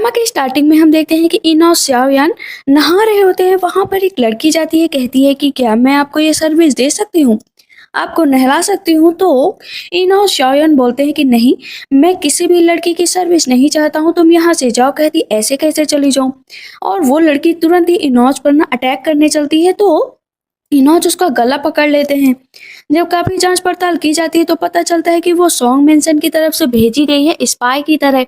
Drama के starting में हम देखते हैं कि इन और श्याओयान नहा रहे होते हैं। वहां पर एक लड़की जाती है, कहती है कि क्या मैं आपको ये सर्विस दे सकती हूँ, आपको नहला सकती हूँ। तो इन और श्याओयान बोलते हैं कि नहीं, मैं किसी भी लड़की की सर्विस नहीं चाहता हूँ, तुम यहाँ से जाओ। कहती ऐसे कैसे चली जाऊँ। और वो लड़की तुरंत ही इनोज पर ना अटैक करने चलती है। तो इनोज उसका गला पकड़ लेते हैं। जब काफी जांच पड़ताल की जाती है तो पता चलता है कि वो सॉन्ग मेंशन की तरफ से भेजी गई है, स्पाई की तरह,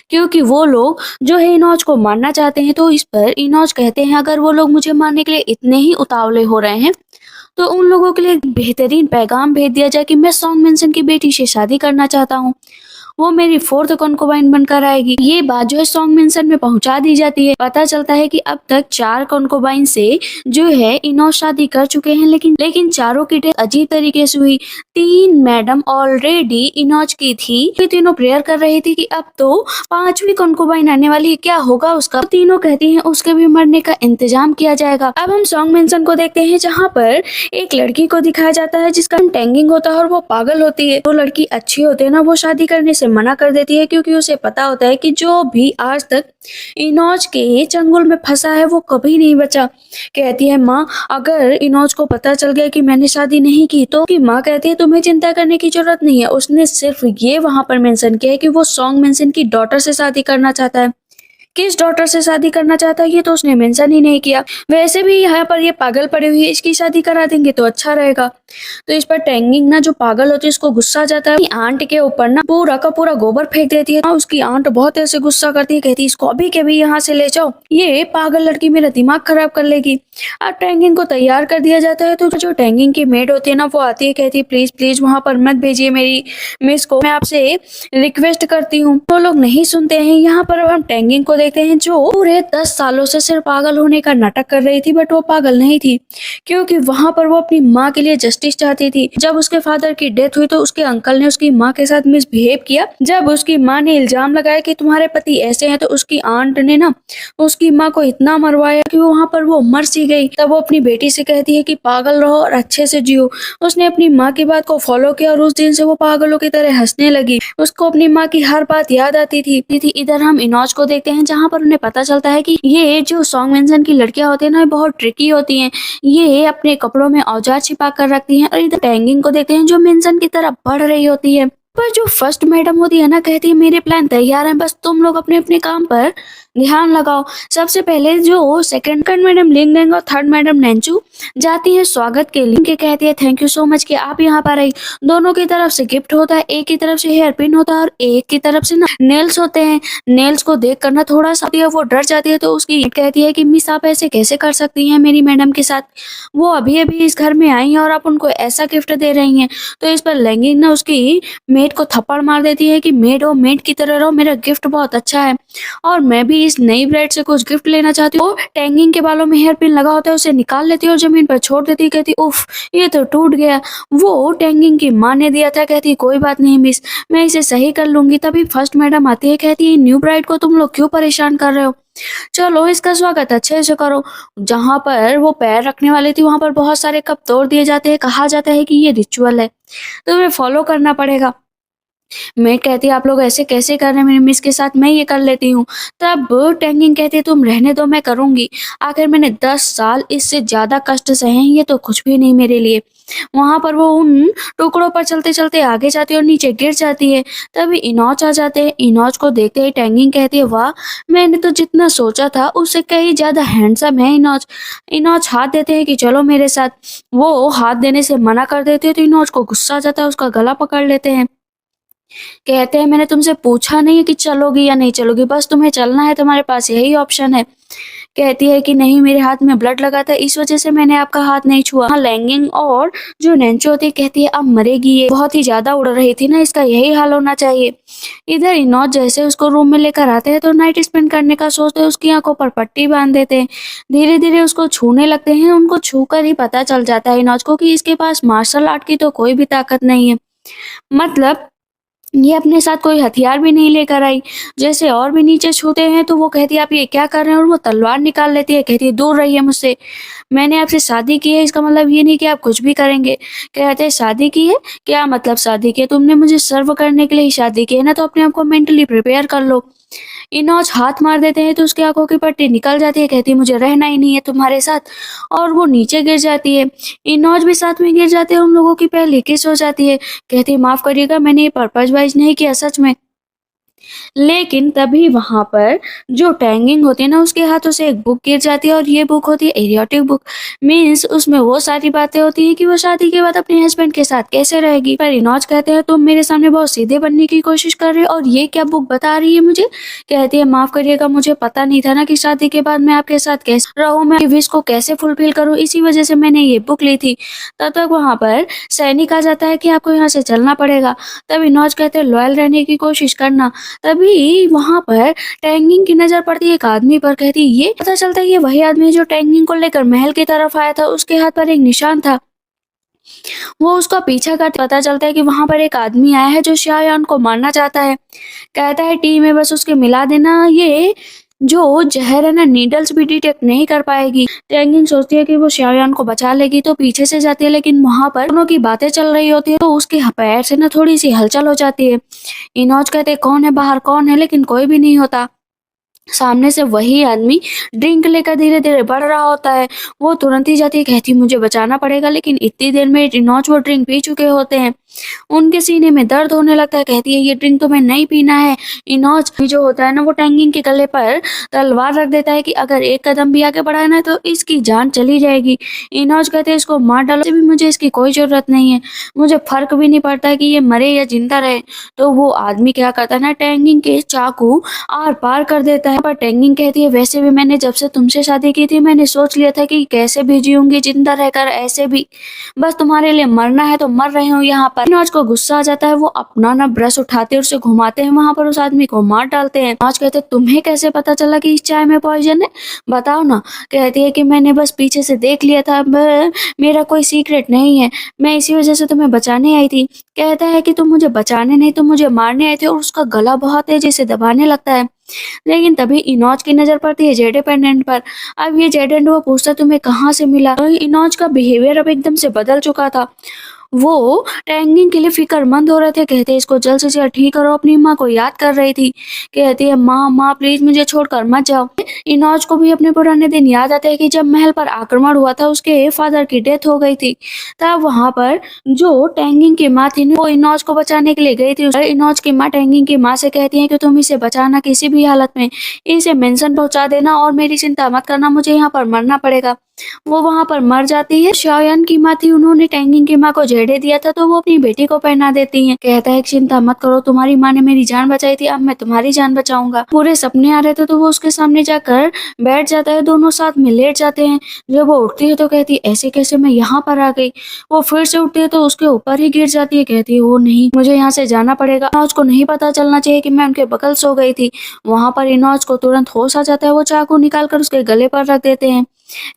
क्योंकि वो लोग जो है इनोज को मारना चाहते हैं। तो इस पर इनोज कहते हैं अगर वो लोग मुझे मारने के लिए इतने ही उतावले हो रहे हैं तो उन लोगों के लिए एक बेहतरीन पैगाम भेज दिया जाए कि मैं सॉन्ग मेंशन की बेटी से शादी करना चाहता हूँ, वो मेरी फोर्थ कॉन्कोबाइन बनकर आएगी। ये बात जो है सॉन्ग मेंशन में पहुंचा दी जाती है। पता चलता है कि अब तक 4 कॉन्कोबाइन से जो है इनोज शादी कर चुके हैं, लेकिन चारों की डेथ अजीब तरीके से हुई। 3 मैडम ऑलरेडी इनोज की थी। ये तीनों प्रेयर कर रही थी कि अब तो 5वीं कॉन्कोबाइन आने वाली है, क्या होगा उसका। तो तीनों कहती हैं उसके भी मरने का इंतजाम किया जाएगा। अब हम सॉन्ग मेंशन को देखते हैं, जहाँ पर एक लड़की को दिखाया जाता है जिसका नाम टेंगिंग होता है और वो पागल होती है। वो लड़की अच्छी होती है ना, वो शादी करने से मना कर देती है, क्योंकि उसे पता होता है कि जो भी आज तक इनोज के चंगुल में फंसा है वो कभी नहीं बचा। कहती है माँ, अगर इनोज को पता चल गया कि मैंने शादी नहीं की तो की माँ कहती है तुम्हें चिंता करने की जरूरत नहीं है। उसने सिर्फ ये वहां पर मेंशन किया है कि वो सॉन्ग मेंशन की डॉटर से शादी करना चाहता है। किस डॉटर से शादी करना चाहता है ये तो उसने मेंशन ही नहीं किया। वैसे भी यहाँ पर ये पागल पड़ी हुई है, इसकी शादी करा देंगे तो अच्छा रहेगा। तो इस पर टेंगिंग ना जो पागल होती है उसको गुस्सा आ जाता है। अपनी आंट के ऊपर ना पूरा का पूरा गोबर फेंक देती है। उसकी आंट बहुत ऐसे गुस्सा करती है, कहती है इसको अभी के भी यहाँ से ले जाओ, ये पागल लड़की मेरा दिमाग खराब कर लेगी। अब टेंगिंग को तैयार कर दिया जाता है। तो जो टेंगिंग की मेड होती है ना वो आती है, कहती है प्लीज प्लीज वहां पर मत भेजिए मेरी मिस को, मैं आपसे रिक्वेस्ट करती हूँ। तो लोग नहीं सुनते हैं। यहाँ पर अब हम टेंगिंग को देखते हैं जो पूरे 10 सालों से सिर्फ पागल होने का नाटक कर रही थी, बट वो पागल नहीं थी, क्योंकि वहां पर वो अपनी माँ के लिए जस्टिस चाहती थी। जब उसके फादर की डेथ हुई तो उसके अंकल ने उसकी माँ के साथ मिसबिहेव किया। जब उसकी माँ ने इल्जाम लगाया कि तुम्हारे पति ऐसे हैं, तो उसकी आंट ने ना उसकी माँ को इतना मरवाया कि वहां पर वो मर सी गई। तब वो अपनी बेटी से कहती है कि पागल रहो और अच्छे से जियो। उसने अपनी माँ की बात को फॉलो किया और उस दिन से वो पागलों की तरह हंसने लगी। उसको अपनी माँ की हर बात याद आती थी। इधर हम इनोज को देखते हैं, जहाँ पर उन्हें पता चलता है कि ये जो सॉन्ग मेंशन की लड़कियां होती है ना बहुत ट्रिकी होती हैं। ये अपने कपड़ों में औजार छिपा कर रखती हैं। और इधर टेंगिंग को देखते हैं जो मेंशन की तरफ बढ़ रही होती है। पर जो फर्स्ट मैडम होती है ना, कहती है मेरे प्लान तैयार हैं, बस तुम लोग अपने अपने काम पर ध्यान लगाओ। सबसे पहले जो सेकंड मैडम लिंग और थर्ड मैडम नैंचू जाती है स्वागत के लिए। के कहती है थैंक यू सो मच कि आप यहाँ पर आई। दोनों की तरफ से गिफ्ट होता है, एक की तरफ से हेयर पिन होता है और एक की तरफ से ना नेल्स होते हैं। नेल्स को देख कर ना थोड़ा सा वो डर जाती है। तो उसकी कहती है कि मिस आप ऐसे कैसे कर सकती हैं मेरी मैडम के साथ, वो अभी अभी इस घर में आई हैं और आप उनको ऐसा गिफ्ट दे रही हैं। तो इस पर लैंगिंग ना उसकी मेड को थप्पड़ मार देती है कि मेड हो, मेड की तरह रहो, मेरा गिफ्ट बहुत अच्छा है और मैं भी इस नई ब्राइड से कुछ गिफ्ट लेना चाहती हूँ। टेंगिंग के बालों में हेयर पिन लगा होता है, उसे निकाल लेती है और जमीन पर छोड़ देती है। कहती उफ, ये तो टूट गया, वो टेंगिंग की माँ ने दिया था। कहती कोई बात नहीं मिस, मैं इसे सही कर लूंगी। तभी फर्स्ट मैडम आती है, कहती है न्यू ब्राइड को तुम लोग क्यों परेशान कर रहे हो, चलो इसका स्वागत अच्छे से करो। जहां पर वो पैर रखने वाली थी वहां पर बहुत सारे कप तोड़ दिए जाते हैं। कहा जाता है कि ये रिचुअल है, तुम्हें फॉलो करना पड़ेगा। मैं कहती आप लोग ऐसे कैसे कर रहे हैं मेरी मिस के साथ, मैं ये कर लेती हूँ। तब टेंगिंग कहती है तुम रहने दो, मैं करूंगी, आखिर मैंने 10 साल इससे ज्यादा कष्ट सहे हैं, ये तो कुछ भी नहीं मेरे लिए। वहां पर वो उन टुकड़ों पर चलते चलते आगे जाती है और नीचे गिर जाती है। तभी इनोज आ जाते हैं। इनोज को देखते ही टेंगिंग कहती है वाह, मैंने तो जितना सोचा था उससे कहीं ज्यादा हैंडसम है इनोज। इनोज हाथ देते हैं कि चलो मेरे साथ। वो हाथ देने से मना कर देते हैं तो इनोज को गुस्सा आ जाता है, उसका गला पकड़ लेते हैं। कहते हैं मैंने तुमसे पूछा नहीं है कि चलोगी या नहीं चलोगी, बस तुम्हें चलना है, तुम्हारे पास यही ऑप्शन है। कहती है कि नहीं, मेरे हाथ में ब्लड लगा था इस वजह से मैंने आपका हाथ नहीं छुआ। हाँ, लैंगिंग और जो नेंचो होती है कहती है अब मरेगी, ये बहुत ही ज्यादा उड़ रही थी ना, इसका यही हाल होना चाहिए। इधर इनोज जैसे उसको रूम में लेकर आते हैं तो नाइट स्पेंड करने का सोचते हैं, उसकी आंखों पर पट्टी बांध देते हैं। धीरे धीरे उसको छूने लगते हैं। उनको छूकर ही पता चल जाता है इनोज को कि इसके पास मार्शल आर्ट की तो कोई भी ताकत नहीं है, मतलब ये अपने साथ कोई हथियार भी नहीं लेकर आई। जैसे और भी नीचे छूते हैं तो वो कहती है आप ये क्या कर रहे हैं, और वो तलवार निकाल लेती है। कहती है दूर रहिए मुझसे, मैंने आपसे शादी की है, इसका मतलब ये नहीं कि आप कुछ भी करेंगे। कहते हैं शादी की है, क्या मतलब शादी की है, तुमने मुझे सर्व करने के लिए ही शादी की है ना, तो अपने आप को मेंटली प्रिपेयर कर लो। इनोज हाथ मार देते हैं तो उसकी आंखों की पट्टी निकल जाती है, कहती है मुझे रहना ही नहीं है तुम्हारे साथ, और वो नीचे गिर जाती है। इनोज भी साथ में गिर जाते हैं, उन लोगों की पहली किस हो जाती है। कहती है माफ करिएगा, मैंने ये पर्पज वाइज नहीं किया सच में। लेकिन तभी वहाँ पर जो टैंगिंग होती है ना, उसके हाथों से एक बुक गिर जाती है, और ये बुक होती है एरियोटिक बुक। मीन्स उसमें वो सारी बातें होती हैं कि वो शादी के बाद अपने हस्बैंड के साथ कैसे रहेगी। पर इनोज कहते हैं तुम मेरे सामने बहुत सीधे बनने की कोशिश कर रहे हो, और ये क्या बुक बता रही है मुझे। कहती है माफ करिएगा, मुझे पता नहीं था ना कि शादी के बाद मैं आपके साथ कैसे रहूं, मैं विश को कैसे फुलफिल करूं, इसी वजह से मैंने ये बुक ली थी। तब तक वहाँ पर सैनिक आ जाता है कि आपको यहाँ से चलना पड़ेगा। तब इनोज कहते हैं लॉयल रहने की कोशिश करना। तभी वहाँ पर टैंगिंग की नजर पड़ती है एक आदमी पर। कहती है ये पता चलता है ये वही आदमी है जो टैंगिंग को लेकर महल की तरफ आया था, उसके हाथ पर एक निशान था। वो उसका पीछा करते पता चलता है कि वहां पर एक आदमी आया है जो शाहयान को मारना चाहता है। कहता है टी में बस उसके मिला देना, ये जो जहर है ना नीडल्स भी डिटेक्ट नहीं कर पाएगी। टैंगिंग सोचती है कि वो शाहयान को बचा लेगी तो पीछे से जाती है, लेकिन वहां पर दोनों की बातें चल रही होती है तो उसके पैर से ना थोड़ी सी हलचल हो जाती है। इनोज कहते हैं कौन है बाहर, कौन है, लेकिन कोई भी नहीं होता। सामने से वही आदमी ड्रिंक लेकर धीरे धीरे बढ़ रहा होता है। वो तुरंत ही जाती है, कहती है मुझे बचाना पड़ेगा, लेकिन इतनी देर में इनोज वो ड्रिंक पी चुके होते हैं। उनके सीने में दर्द होने लगता है। कहती है ये ड्रिंक तुम्हें नहीं पीना है। इनोज जो होता है ना, वो टैंगिंग के गले पर तलवार रख देता है कि अगर एक कदम भी आगे बढ़ाया ना तो इसकी जान चली जाएगी। इनोज कहते हैं इसको मार डालो, भी मुझे इसकी कोई जरूरत नहीं है, मुझे फर्क भी नहीं पड़ता है कि ये मरे या जिंदा रहे। तो वो आदमी क्या करता है ना, टैंगिंग के चाकू आर पार कर देता है। पर टैंगिंग कहती है वैसे भी मैंने जब से तुमसे शादी की थी मैंने सोच लिया था कि कैसे भी जीऊंगी जिंदा रहकर, ऐसे भी बस तुम्हारे लिए मरना है तो मर रहे हो यहाँ पर। नौज को गुस्सा आ जाता है, वो अपना ना ब्रश उठाते हैं और उसे घुमाते हैं, वहां पर उस आदमी को मार डालते हैं। नौज कहते हैं तुम्हें कैसे पता चला कि इस चाय में पॉइजन है, बताओ ना। कहती है कि मैंने बस पीछे से देख लिया था, मेरा कोई सीक्रेट नहीं है, मैं इसी वजह से तुम्हें बचाने आई थी। कहता है कि तुम मुझे बचाने नहीं तुम मुझे मारने आए थे, और उसका गला बहुत तेजी से दबाने लगता है। लेकिन तभी इनोज की नजर पड़ती है जेडे पेंडेंट पर। अब ये जेडेंट वो पूछता तुम्हें कहाँ से मिला। तो इनोज का बिहेवियर अब एकदम से बदल चुका था, वो टैंगिंग के लिए फिक्रमंद हो रहे थे। कहते इसको जल्द से जल्द ठीक करो, अपनी माँ को याद कर रही थी। कहती है माँ माँ प्लीज मुझे छोड़कर मत जाओ। इनोज को भी अपने पुराने दिन याद आते हैं कि जब महल पर आक्रमण हुआ था उसके फादर की डेथ हो गई थी। तब वहां पर जो टैंगिंग की माँ थी वो इनोज को बचाने के लिए गई थी। इनोज की माँ टैंगिंग की माँ से कहती है कि तुम इसे बचाना किसी भी हालत में, इसे मेंशन पहुंचा देना और मेरी चिंता मत करना, मुझे यहाँ पर मरना पड़ेगा। वो वहां पर मर जाती है। शाओयान की माँ थी, उन्होंने टैंगिंग की माँ को जेडे दिया था तो वो अपनी बेटी को पहना देती हैं। कहता है चिंता मत करो, तुम्हारी माँ ने मेरी जान बचाई थी, अब मैं तुम्हारी जान बचाऊंगा। पूरे सपने आ रहे थे तो वो उसके सामने जाकर बैठ जाता है, दोनों साथ में लेट जाते हैं। जब वो उठती है तो कहती है ऐसे कैसे मैं यहाँ पर आ गई। वो फिर से उठती है तो उसके ऊपर ही गिर जाती है। कहती है वो नहीं, मुझे यहाँ से जाना पड़ेगा, इनोज को नहीं पता चलना चाहिए कि मैं उनके बगल सो गई थी। वहां पर इनोज को तुरंत होश आ जाता है, वो चाकू निकाल कर उसके गले पर रख देते हैं।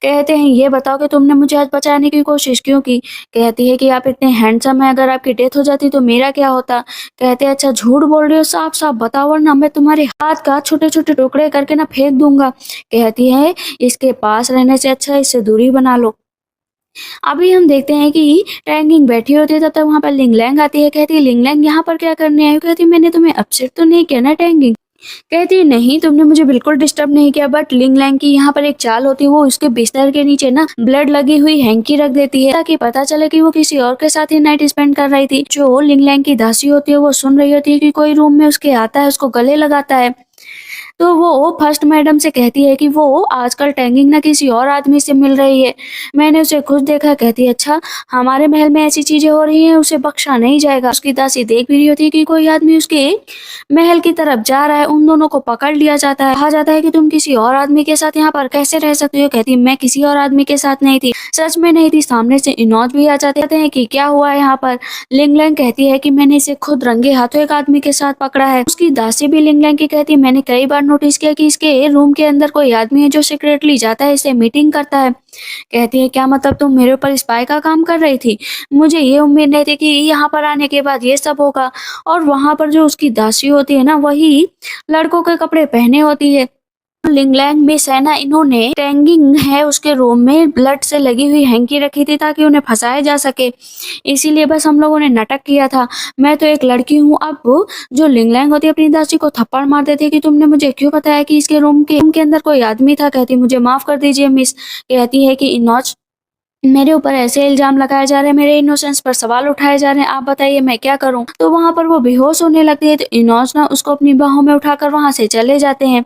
कहते हैं ये बताओ कि तुमने मुझे आज बचाने की कोशिश क्यों की। कहती है कि आप इतने हैंडसम हैं, अगर आपकी डेथ हो जाती तो मेरा क्या होता। कहते हैं अच्छा झूठ बोल रही हो, साफ साफ बताओ वरना मैं तुम्हारे हाथ का छोटे छोटे टुकड़े करके ना फेंक दूंगा। कहती है इसके पास रहने से अच्छा इससे दूरी बना लो। अभी हम देखते हैं कि टैंगिंग बैठी होती है, तब तक वहां पर लिंगलैंग आती है। कहती है लिंगलैंग यहाँ पर क्या करने आई हो। कहती मैंने तुम्हें अपसेट तो नहीं किया ना टैंगिंग। कहती है नहीं तुमने मुझे बिल्कुल डिस्टर्ब नहीं किया, बट लिंग लैंग की यहाँ पर एक चाल होती है, वो उसके बिस्तर के नीचे ना ब्लड लगी हुई हैंकी रख देती है ताकि पता चले कि वो किसी और के साथ ही नाइट स्पेंड कर रही थी। जो लिंग लैंग की दासी होती है वो सुन रही होती है कि कोई रूम में उसके आता है, उसको गले लगाता है। तो वो फर्स्ट मैडम से कहती है कि वो आजकल टैंगिंग ना किसी और आदमी से मिल रही है, मैंने उसे खुद देखा। कहती है अच्छा हमारे महल में ऐसी चीजें हो रही हैं, उसे बख्शा नहीं जाएगा। उसकी दासी देख भी रही होती है कि कोई आदमी उसके महल की तरफ जा रहा है। उन दोनों को पकड़ लिया जाता है, कहा जाता है कि तुम किसी और आदमी के साथ यहाँ पर कैसे रह सकती हो। कहती मैं किसी और आदमी के साथ नहीं थी, सच में नहीं थी। सामने से इनोज भी आ जाते हैं कि क्या हुआ है यहाँ पर। लिंगलैंग कहती है कि मैंने इसे खुद रंगे हाथों एक आदमी के साथ पकड़ा है। उसकी दासी भी लिंगलैंग की कहती है मैंने कई बार नोटिस किया कि इसके रूम के अंदर कोई आदमी है जो सीक्रेटली जाता है, इसे मीटिंग करता है। कहती है क्या मतलब तुम मेरे ऊपर स्पाई का काम कर रही थी, मुझे ये उम्मीद नहीं थी कि यहाँ पर आने के बाद ये सब होगा। और वहां पर जो उसकी दासी होती है ना, वही लड़कों के कपड़े पहने होती है। लिंगलैंग मिस है ना, इन्होंने टैंगिंग है उसके रूम में ब्लड से लगी हुई हैंकी रखी थी ताकि उन्हें फंसाया जा सके, इसीलिए बस हम लोगों ने नाटक किया था। मैं तो एक लड़की हूँ। अब जो लिंगलैंग होती है अपनी दासी को थप्पड़ मार देती है कि तुमने मुझे क्यों बताया कि इसके रूम के अंदर कोई आदमी था। कहती मुझे माफ कर दीजिए मिस। कहती है कि इनोज मेरे ऊपर ऐसे इल्जाम लगाए जा रहे हैं, मेरे इनोसेंस पर सवाल उठाए जा रहे हैं, आप बताइए मैं क्या करूं। तो वहां पर वो बेहोश होने लगती है, तो इनोज ना उसको अपनी बाहों में उठाकर वहां से चले जाते हैं।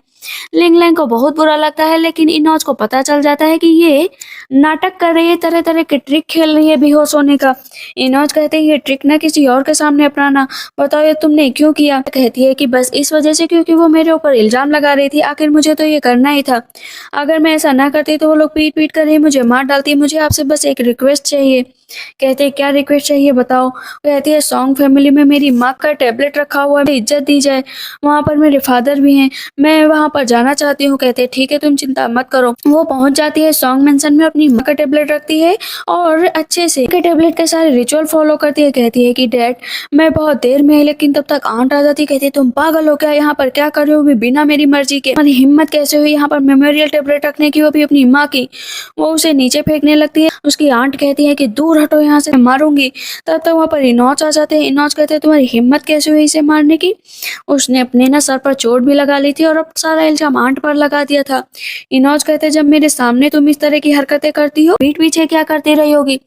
लिंगलैंग को बहुत बुरा लगता है, लेकिन इनोज को पता चल जाता है कि ये नाटक कर रही है, तरह तरह के ट्रिक खेल रही है बेहोश होने का। इनोज कहते हैं ये ट्रिक ना किसी और के सामने अपनाना। बताओ ये तुमने क्यों किया। कहती है कि बस इस वजह से, क्योंकि वो मेरे ऊपर इल्जाम लगा रही थी, आखिर मुझे तो ये करना ही था। अगर मैं ऐसा ना करती तो वो लोग पीट पीट कर ही मुझे मार डालती। मुझे आपसे बस एक रिक्वेस्ट चाहिए। कहते हैं क्या रिक्वेस्ट चाहिए बताओ। कहती है सॉन्ग फैमिली में मेरी माँ का टैबलेट रखा हुआ है, इज्जत दी जाए। वहाँ पर मेरे फादर भी हैं, मैं वहाँ पर जाना चाहती हूँ। कहते हैं ठीक है तुम चिंता मत करो। वो पहुंच जाती है सॉन्ग मेंशन में, अपनी माँ का टैबलेट रखती है और अच्छे से के टैबलेट के सारे रिचुअल फॉलो करती है। कहती है कि डैड मैं बहुत देर में आई, लेकिन तब तक आंट आ जाती। कहती है तुम पागल हो क्या, यहाँ पर क्या कर रहे हो बिना मेरी मर्जी के। तुम्हारी हिम्मत कैसे हुई यहाँ पर मेमोरियल टैबलेट रखने की, वो भी अपनी माँ की। वो उसे नीचे फेंकने लगती है। उसकी आंट कहती है कि दूर हटो यहाँ से, मैं मारूंगी। तब तक वहाँ पर इनोज आ जाते हैं। इनोज कहते हैं तुम्हारी हिम्मत कैसे हुई इसे मारने की। उसने अपने ना सर पर चोट भी लगा ली थी और अब सारा इल्जाम आंट पर लगा दिया था। इनोज कहते हैं जब मेरे सामने तुम इस तरह की हरकतें करती हो, पीठ पीछे क्या करती रही होगी।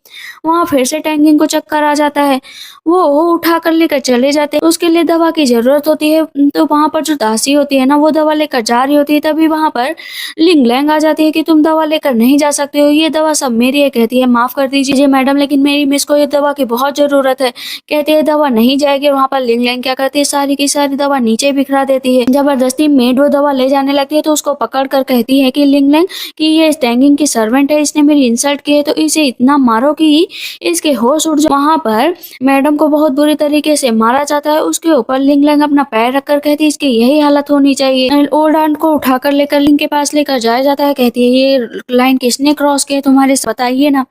वहाँ फिर से टैंगिंग को चक्कर आ जाता है। वो उठा कर लेकर चले जाते हैं। उसके लिए दवा की जरूरत होती है, तो वहाँ पर जो दासी होती है ना वो दवा लेकर जा रही होती है। तभी वहाँ पर लिंगलैंग आ जाती है कि तुम दवा लेकर नहीं जा सकते हो, ये दवा सब मेरी है। कहती है माफ कर दीजिए मैडम, लेकिन मेरी मिस को ये दवा की बहुत जरूरत है। कहती है दवा नहीं जाएगी। वहाँ पर लिंगलैंग क्या करती है, सारी की सारी दवा नीचे बिखरा देती है। जबरदस्ती मेड वो दवा ले जाने लगती है, तो उसको पकड़ कर कहती है कि लिंगलैंग कि ये टैंगिंग की सर्वेंट है, इसने मेरी इंसल्ट की है, तो इसे इतना मारो कि इसके होश उड़ जाए। वहाँ पर मैडम को बहुत बुरी तरीके से मारा जाता है। उसके ऊपर लिंगलैंग अपना पैर रखकर कहती है इसकी यही हालत होनी चाहिए। ओल्ड आंट को उठाकर लेकर लिंग के पास लेकर जाया जाता है। कहती है ये लाइन किसने क्रॉस किया तुम्हारे से बताइए ना।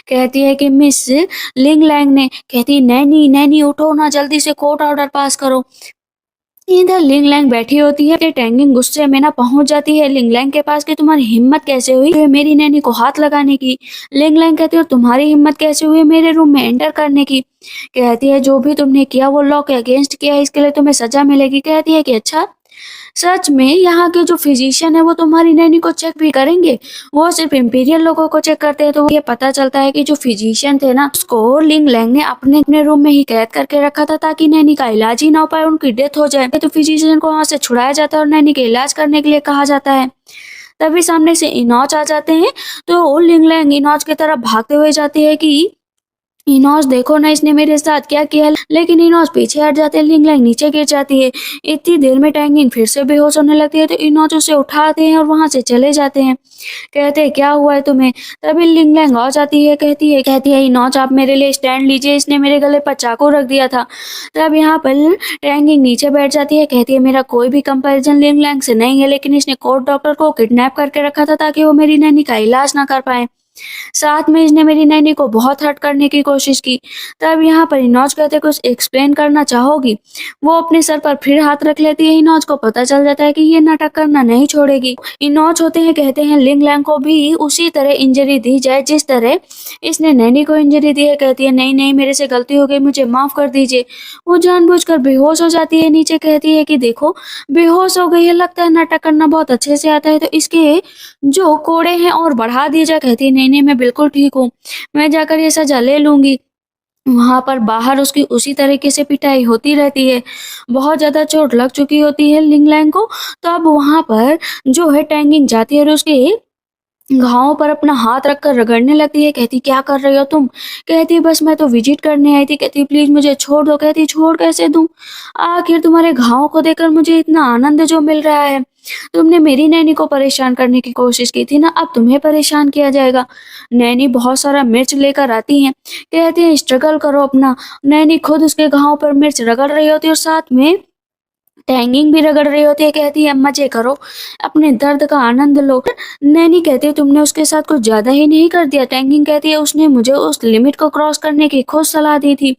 कहती है कि मिस लिंगलैंग ने। कहती है नैनी नैनी उठो ना, जल्दी से कोर्ट ऑर्डर पास करो। इधर लिंगलैंग बैठी होती है। टैंगिंग गुस्से में ना पहुंच जाती है लिंगलैंग के पास कि तुम्हारी हिम्मत कैसे हुई मेरी नैनी को हाथ लगाने की। लिंगलैंग कहती है और तुम्हारी हिम्मत कैसे हुई मेरे रूम में एंटर करने की। कहती है जो भी तुमने किया वो लॉ के अगेंस्ट किया है, इसके लिए तुम्हें सजा मिलेगी। कहती है कि अच्छा सच में यहाँ के जो फिजिशियन है वो तुम्हारी नैनी को चेक भी करेंगे। वो सिर्फ इंपीरियल लोगों को चेक करते हैं। तो ये पता चलता है कि जो फिजिशियन थे ना उसको लिंगलैंग ने अपने अपने रूम में ही कैद करके रखा था ताकि नैनी का इलाज ही ना हो पाए, उनकी डेथ हो जाए। तो फिजिशियन को वहां से छुड़ाया जाता है और नैनी के इलाज करने के लिए कहा जाता है। तभी सामने से इनोज आ जाते हैं, तो लिंगलैंग इनोज की तरफ भागते हुए जाती है कि इनोज देखो ना इसने मेरे साथ क्या किया। लेकिन इनोज पीछे हट जाते हैं। लिंगलैंग नीचे गिर जाती है। इतनी देर में टैंगिंग फिर से बेहोश होने लगती है, तो इनोज उसे उठाते हैं और वहां से चले जाते हैं। कहते हैं क्या हुआ है तुम्हें। तभी लिंगलैंग आ जाती है। कहती है इनोज आप मेरे लिए स्टैंड लीजिए, इसने मेरे गले पर चाकू रख दिया था। तब यहाँ पर टैंगिंग नीचे बैठ जाती है। कहती है मेरा कोई भी कंपैरिजन लिंगलैंग से नहीं है, लेकिन इसने कोर्ट डॉक्टर को किडनैप करके रखा था ताकि वो मेरी नैनी का इलाज ना कर पाए। साथ में इसने मेरी नैनी को बहुत हर्ट करने की कोशिश की। तब यहाँ पर इनोज कहते कुछ एक्सप्लेन करना चाहोगी। वो अपने सर पर फिर हाथ रख लेती है। इनोज को पता चल जाता है कि ये नाटक करना नहीं छोड़ेगी। इनोज होते हैं कहते हैं लिंगलैंग को भी उसी तरह इंजरी दी जाए जिस तरह इसने नैनी को इंजरी दी है। कहती है नहीं नहीं मेरे से गलती हो गई, मुझे माफ कर दीजिए। वो जानबूझकर बेहोश हो जाती है। नीचे कहती है कि देखो बेहोश हो गई है, लगता है नाटक करना बहुत अच्छे से आता है, तो इसके जो कोड़े हैं और बढ़ा दिए जाए। कहती है नहीं नहीं मैं बिल्कुल ठीक हूँ, मैं जाकर ये सजा ले लूंगी। वहां पर बाहर उसकी उसी तरीके से पिटाई होती रहती है। बहुत ज्यादा चोट लग चुकी होती है लिंगलैंग को। तो अब वहां पर जो है टैंगिंग जाती है और उसके घावों पर अपना हाथ रखकर रगड़ने लगती है। कहती क्या कर रही हो तुम। कहती बस मैं तो विजिट करने आई थी। कहती प्लीज मुझे छोड़ दो। कहती छोड़ कैसे दूं, आखिर तुम्हारे घावों को देखकर मुझे इतना आनंद जो मिल रहा है। तुमने मेरी नैनी को परेशान करने की कोशिश की थी ना, अब तुम्हें परेशान किया जाएगा। नैनी बहुत सारा मिर्च लेकर आती है। कहती है स्ट्रगल करो अपना। नैनी खुद उसके घावों पर मिर्च रगड़ रही होती है और साथ में टैंगिंग भी रगड़ रही होती है। कहती है मजे करो, अपने दर्द का आनंद लो। नैनी कहती है तुमने उसके साथ कुछ ज्यादा ही नहीं कर दिया। टैंगिंग कहती है उसने मुझे उस लिमिट को क्रॉस करने की खुद सलाह दी थी।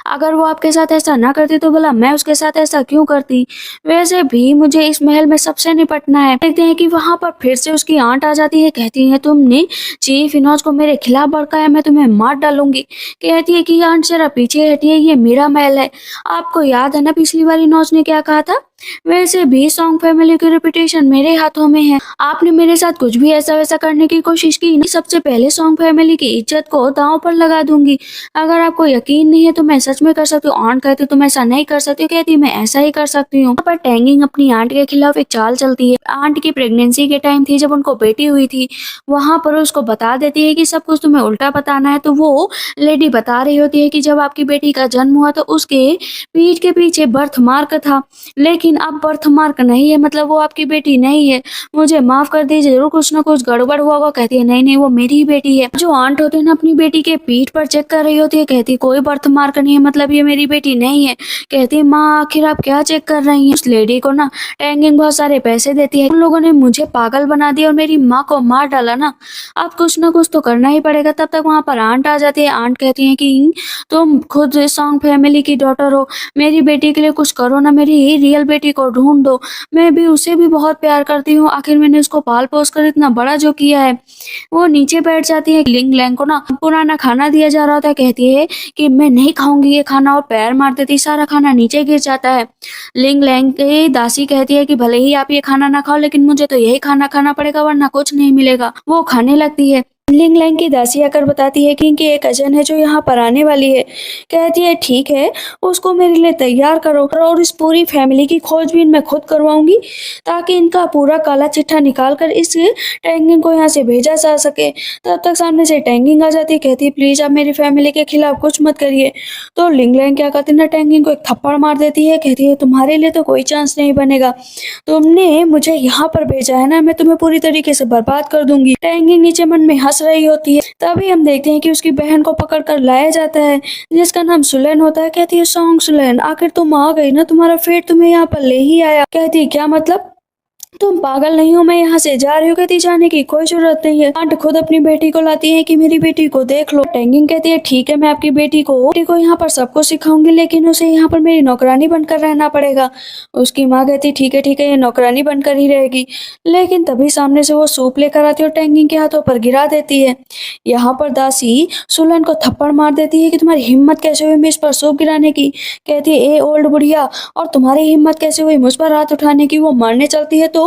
अगर वो आपके साथ ऐसा ना करती तो भला मैं उसके साथ ऐसा क्यों करती? वैसे भी मुझे इस महल में सबसे निपटना है। देखते हैं कि वहाँ पर फिर से उसकी आंट आ जाती है, कहती है तुमने चीफ इनोज को मेरे खिलाफ भड़काया, मैं तुम्हें मार डालूंगी। कहती है कि आंट जरा पीछे हटिए, ये मेरा महल है। आपको याद है ना पिछली बार इनोज ने क्या कहा था? वैसे भी सॉन्ग फैमिली की रेपुटेशन मेरे हाथों में है। आपने मेरे साथ कुछ भी ऐसा वैसा करने की कोशिश की नहीं, सबसे पहले सॉन्ग फैमिली की इज्जत को दांव पर लगा दूंगी। अगर आपको यकीन नहीं है तो मैं सच में कर सकती हूँ। आंट कहती तुम ऐसा नहीं कर सकती हो, कहती मैं ऐसा ही कर सकती हूँ। पर टैंगिंग अपनी आंट के खिलाफ एक चाल चलती है। आंट की प्रेगनेंसी के टाइम थी जब उनको बेटी हुई थी, वहां पर उसको बता देती है कि सब कुछ तुम्हें उल्टा बताना है। तो वो लेडी बता रही होती है कि जब आपकी बेटी का जन्म हुआ तो उसके पीठ के पीछे बर्थ मार्क था, लेकिन अब बर्थ मार्क नहीं है, मतलब वो आपकी बेटी नहीं है। मुझे माफ कर दीजिए, जरूर कुछ ना कुछ गड़बड़ हुआ होगा। कहती है नहीं नहीं, वो मेरी ही बेटी है। जो आंट होती है ना अपनी बेटी के पीठ पर चेक कर रही होती है, कहती कोई बर्थ मार्क नहीं है, मतलब ये मेरी बेटी नहीं है। कहती है माँ आखिर आप क्या चेक कर रही हैं? उस लेडी को ना टैंगिंग बहुत सारे पैसे देती है। उन लोगों ने मुझे पागल बना दिया और मेरी माँ को मार डाला ना, अब कुछ ना कुछ तो करना ही पड़ेगा। तब तक वहां पर आंट आ जाती है। आंट कहती है कि तुम खुद सॉन्ग फैमिली की डॉटर हो, मेरी बेटी के लिए कुछ करो ना, मेरी रियल बेटी को ढूंढ दो। मैं भी उसे भी बहुत प्यार करती हूँ, आखिर मैंने उसको पाल पोस कर इतना बड़ा जो किया है। वो नीचे बैठ जाती है। लिंग लैंग को ना पुराना खाना दिया जा रहा होता है, कहती है कि मैं नहीं खाऊंगी ये खाना, और पैर मार देती, सारा खाना नीचे गिर जाता है। लिंग लैंग की दासी कहती है कि भले ही आप ये खाना ना खाओ, लेकिन मुझे तो यही खाना खाना पड़ेगा वरना कुछ नहीं मिलेगा। वो खाने लगती है। लिंग लैंग की दासी आकर बताती है कि इनकी एक कजन है जो यहाँ पर आने वाली है। कहती है ठीक है, उसको मेरे लिए तैयार करो और इस पूरी फैमिली की खोजबीन मैं खुद करवाऊंगी, ताकि इनका पूरा काला चिट्ठा निकाल कर इस टैंगिंग को यहाँ से भेजा जा सके। तब तक सामने से टैंगिंग आ जाती है। कहती है प्लीज आप मेरी फैमिली के खिलाफ कुछ मत करिए। तो लिंग लैंग क्या करती है ना, टैंगिंग को एक थप्पड़ मार देती है। कहती है तुम्हारे लिए तो कोई चांस नहीं बनेगा, तुमने मुझे यहाँ पर भेजा है ना, मैं तुम्हें पूरी तरीके से बर्बाद कर दूंगी। टैंगिंग नीचे मन में हंस रही होती है। तभी हम देखते हैं कि उसकी बहन को पकड़ कर लाया जाता है, जिसका नाम सुलैन होता है। कहती है सॉन्ग सुलैन, आखिर तुम आ गई ना, तुम्हारा फेट तुम्हें यहाँ पर ले ही आया। कहती है क्या मतलब, तुम पागल नहीं हो, मैं यहाँ से जा रही हूँ। कहती जाने की कोई जरूरत नहीं है। आंट खुद अपनी बेटी को लाती है कि मेरी बेटी को देख लो। टैंगिंग कहती है ठीक है, मैं आपकी बेटी को यहाँ पर सबको सिखाऊंगी, लेकिन उसे यहाँ पर मेरी नौकरानी बनकर रहना पड़ेगा। उसकी माँ कहती ठीक है ये नौकरानी बनकर ही रहेगी। लेकिन तभी सामने से वो सूप लेकर आती है और टैंगिंग के हाथों पर गिरा देती है। यहाँ पर दासी सुलन को थप्पड़ मार देती है कि तुम्हारी हिम्मत कैसे हुई मेज पर सूप गिराने की। कहती है ए ओल्ड बुढ़िया, और तुम्हारी हिम्मत कैसे हुई मुझ पर हाथ उठाने की। वो मारने चलती है तो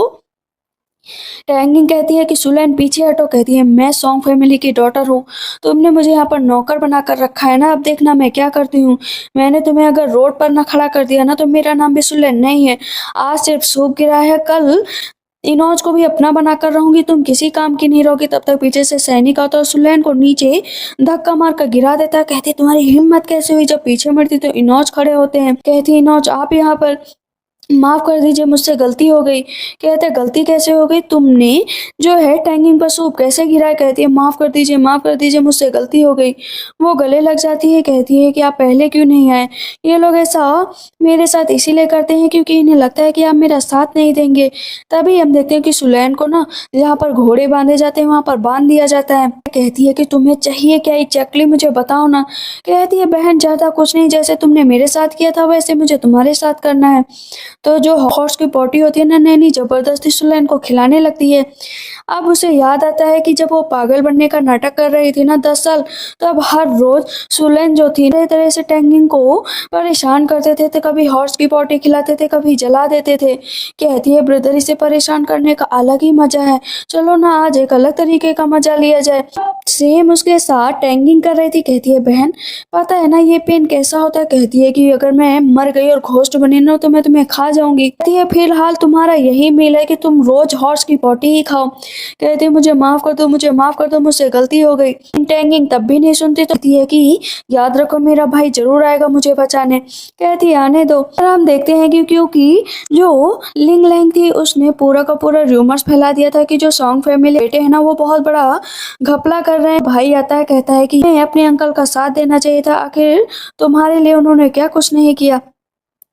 टैंगिंग कहती है कि सुलैन पीछे हटो। कहती है मैं सॉन्ग फैमिली की डॉटर हूँ, तुमने मुझे यहाँ पर नौकर बना कर रखा है ना, अब देखना मैं क्या करती हूँ। मैंने तुम्हें अगर रोड पर ना खड़ा कर दिया ना तो मेरा नाम भी सुलैन नहीं है। आज सिर्फ सूप गिरा है, कल इनोज को भी अपना बना कर रहूंगी, तुम किसी काम की नहीं रहोगी। तब तक पीछे से सैनिक आता है और सुलैन को नीचे धक्का मार कर गिरा देता है। कहती तुम्हारी हिम्मत कैसे हुई। जब पीछे मुड़ती तो इनोज खड़े होते हैं। कहती इनोज आप यहाँ पर, माफ कर दीजिए मुझसे गलती हो गई। कहते गलती कैसे हो गई, तुमने जो है टैंगिंग पर सूप कैसे गिराया। कहती है माफ कर दीजिए मुझसे गलती हो गई। वो गले लग जाती है। कहती है कि आप पहले क्यों नहीं आए। ये लोग ऐसा मेरे साथ इसीलिए करते हैं क्योंकि इन्हें लगता है कि आप मेरा साथ नहीं देंगे। तभी हम देखते हैं कि सुलैन को ना जहाँ पर घोड़े बांधे जाते हैं वहां पर बांध दिया जाता है। कहती है कि तुम्हें चाहिए क्या एग्जैक्टली, मुझे बताओ ना। कहती है बहन ज्यादा कुछ नहीं, जैसे तुमने मेरे साथ किया था वैसे मुझे तुम्हारे साथ करना है। तो जो हॉर्स की पोटी होती है ना, नैनी जबरदस्ती सुलैन को खिलाने लगती है। अब उसे याद आता है कि जब वो पागल बनने का नाटक कर रही थी ना 10 साल, तब हर रोज सुलैन जो थी तरह तरह से टैंगिंग को परेशान करते थे। तो कभी हॉर्स की पोटी खिलाते थे, कभी जला देते थे। कहती है ब्रदर इसे परेशान करने का अलग ही मजा है, चलो ना आज एक अलग तरीके का मजा लिया जाए। सेम उसके साथ टैंगिंग कर रही थी। कहती है बहन पता है ना ये पेन कैसा होता है। कहती है कि अगर मैं मर गई और घोस्ट बनी ना तो मैं तुम्हें खा जाऊंगी। कहती है फिलहाल तुम्हारा यही मील है कि तुम रोज हॉर्स की पोटी ही खाओ। कहती है मुझे माफ कर दो, मुझे माफ कर दो, मुझसे गलती हो गई। टैंगिंग तब भी नहीं सुनती तो कहती है कि याद रखो मेरा भाई जरूर आएगा मुझे बचाने। कहती है आने दो। और हम देखते हैं कि क्योंकि जो लिंग लैंग थी उसने पूरा का पूरा रूमर्स फैला दिया था कि जो सॉन्ग फैमिली बेटे है ना वो बहुत बड़ा घपला कर रहे हैं। भाई आता है कहता है कि अपने अंकल का साथ देना चाहिए था, आखिर तुम्हारे लिए उन्होंने क्या कुछ नहीं किया।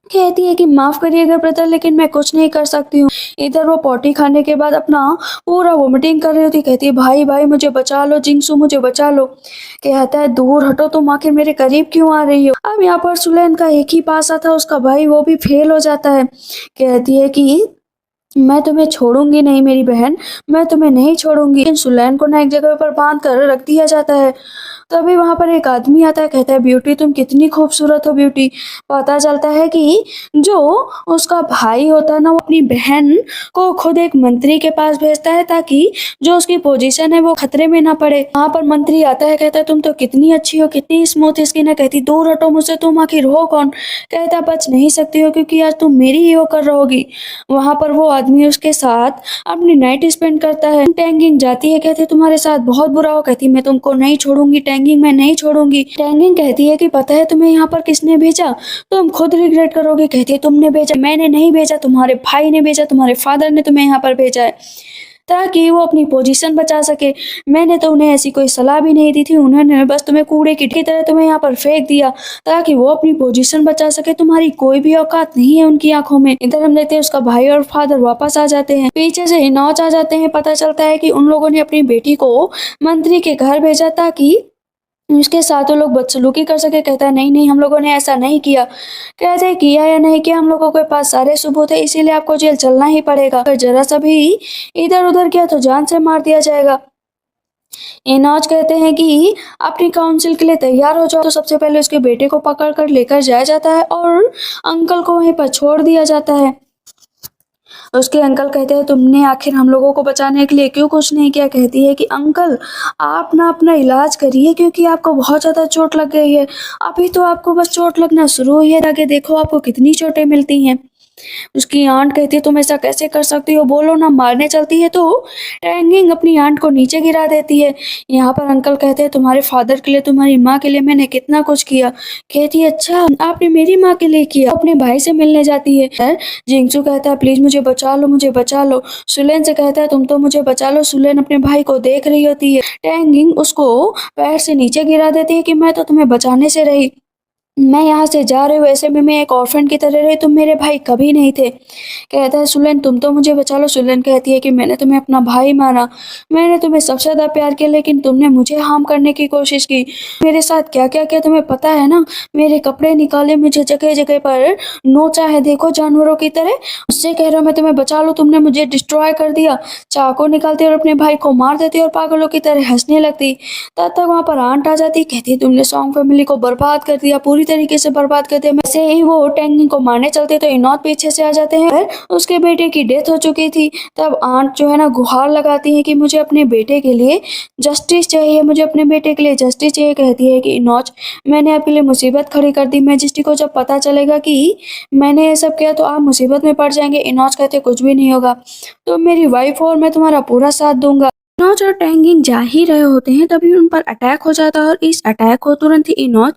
कहती है कि माफ करिएगा ब्रदर, लेकिन मैं कुछ नहीं कर सकती हूँ। इधर वो पोटी खाने के बाद अपना पूरा वोमिटिंग कर रही होती। कहती है भाई भाई मुझे बचा लो, जिंगसू मुझे बचा लो। कहता है दूर हटो, तुम आखिर मेरे करीब क्यों आ रही हो। अब यहाँ पर सुलेन का एक ही पासा था, उसका भाई, वो भी फेल हो जाता है। कहती है कि मैं तुम्हें छोड़ूंगी नहीं मेरी बहन, मैं तुम्हें नहीं छोड़ूंगी। लेकिन सुलैन को ना एक जगह पर बांध कर रख दिया जाता है। तभी वहां पर एक आदमी आता है, कहता है ब्यूटी तुम कितनी खूबसूरत हो ब्यूटी। पता चलता है कि जो उसका भाई होता है ना, वो अपनी बहन को खुद एक मंत्री के पास भेजता है ताकि जो उसकी पोजीशन है वो खतरे में ना पड़े। वहां पर मंत्री आता है, कहता है तुम तो कितनी अच्छी हो, कितनी स्मूथ स्किन है। कहती दूर हटो मुझसे, तुम आखिर हो कौन। कहता बच नहीं सकती हो क्योंकि आज तुम मेरी ही होकर रहोगी। वहां पर वो आदमी उसके साथ अपनी नाइट स्पेंड करता है। टैंगिंग जाती है, कहती है तुम्हारे साथ बहुत बुरा हो। कहती मैं तुमको नहीं छोड़ूंगी टैंगिंग, मैं नहीं छोड़ूंगी। टैंगिंग कहती है कि पता है तुम्हें यहाँ पर किसने भेजा, तुम खुद रिग्रेट करोगे। कहती है तुमने भेजा, मैंने नहीं भेजा, तुम्हारे भाई ने भेजा, तुम्हारे फादर ने तुम्हें यहाँ पर भेजा है ताकि वो अपनी पोजीशन बचा सके। मैंने तो उन्हें ऐसी कोई सलाह भी नहीं दी थी, उन्होंने बस तुम्हें कूड़े की तरह तुम्हें यहाँ पर फेंक दिया ताकि वो अपनी पोजीशन बचा सके। तुम्हारी कोई भी औकात नहीं है उनकी आंखों में। इधर हम देखते हैं उसका भाई और फादर वापस आ जाते हैं, पीछे से इनौज आ जाते हैं। पता चलता है कि उन लोगों ने अपनी बेटी को मंत्री के घर भेजा ताकि उसके साथ वो लोग बदसलूकी कर सके। कहता है नहीं नहीं हम लोगों ने ऐसा नहीं किया। कहते हैं किया या नहीं किया, हम लोगों के पास सारे सबूत है, इसीलिए आपको जेल चलना ही पड़ेगा। अगर जरा सा भी इधर उधर किया तो जान से मार दिया जाएगा। एनोज कहते हैं कि अपनी काउंसिल के लिए तैयार हो जाओ। तो सबसे पहले उसके बेटे को पकड़ कर लेकर जाया जाता है और अंकल को वहीं पर छोड़ दिया जाता है। उसके अंकल कहते हैं तुमने आखिर हम लोगों को बचाने के लिए क्यों कुछ नहीं किया। कहती है कि अंकल आप ना अपना इलाज करिए क्योंकि आपको बहुत ज़्यादा चोट लग गई है। अभी तो आपको बस चोट लगना शुरू हुई है, आगे देखो आपको कितनी चोटें मिलती हैं। उसकी आंट कहती है तुम ऐसा कैसे कर सकती हो, बोलो ना। मारने चलती है तो टैंगिंग अपनी आंट को नीचे गिरा देती है। यहाँ पर अंकल कहते हैं तुम्हारे फादर के लिए, तुम्हारी माँ के लिए मैंने कितना कुछ किया। कहती है अच्छा आपने मेरी माँ के लिए किया। अपने भाई से मिलने जाती है। सर जिंगसू कहता है प्लीज मुझे बचा लो, मुझे बचा लो। सुलेन से कहता है तुम तो मुझे बचा लो। सुलेन अपने भाई को देख रही होती है। टैंगिंग उसको पैर से नीचे गिरा देती है कि मैं तो तुम्हें बचाने से रही, मैं यहाँ से जा रही हूँ, ऐसे में मैं एक ऑर्फन की तरह रही, तुम मेरे भाई कभी नहीं थे। कहता है सुलेन तुम तो मुझे बचा लो। सुलेन कहती है कि मैंने तुम्हें अपना भाई माना, मैंने तुम्हें सबसे ज़्यादा प्यार किया, लेकिन तुमने मुझे हार्म करने की कोशिश की। मेरे साथ क्या क्या किया तुम्हें पता है ना। मेरे कपड़े निकाले, मुझे जगह जगह पर नोचा है, देखो जानवरों की तरह। उससे कह रहा हूँ मैं तुम्हें बचा लो, तुमने मुझे डिस्ट्रॉय कर दिया। चाकू निकालती और अपने भाई को मार देती और पागलों की तरह हंसने लगती। तब तक वहाँ पर आंट आ जाती। कहती तुमने सॉन्ग फैमिली को बर्बाद कर दिया, पूरी तरीके से बर्बाद कर दिया। वैसे ही वो टैंगिंग को मारने चलते तो इनौत पीछे से आ जाते हैं। उसके बेटे की डेथ हो चुकी थी। तब आंट जो है ना गुहार लगाती है कि मुझे अपने बेटे के लिए जस्टिस चाहिए, मुझे अपने बेटे के लिए जस्टिस चाहिए। कहती है कि इनौज मैंने आपके लिए मुसीबत खड़ी कर दी, मैजेस्टी को जब पता चलेगा कि मैंने ये सब किया तो आप मुसीबत में पड़ जाएंगे। इनौज कहते कुछ भी नहीं होगा, तो मेरी वाइफ और मैं तुम्हारा पूरा साथ दूंगा। इनौज और टैंगिंग जा ही रहे होते हैं, तभी उन पर अटैक हो जाता है और इस अटैक को तुरंत ही इनौज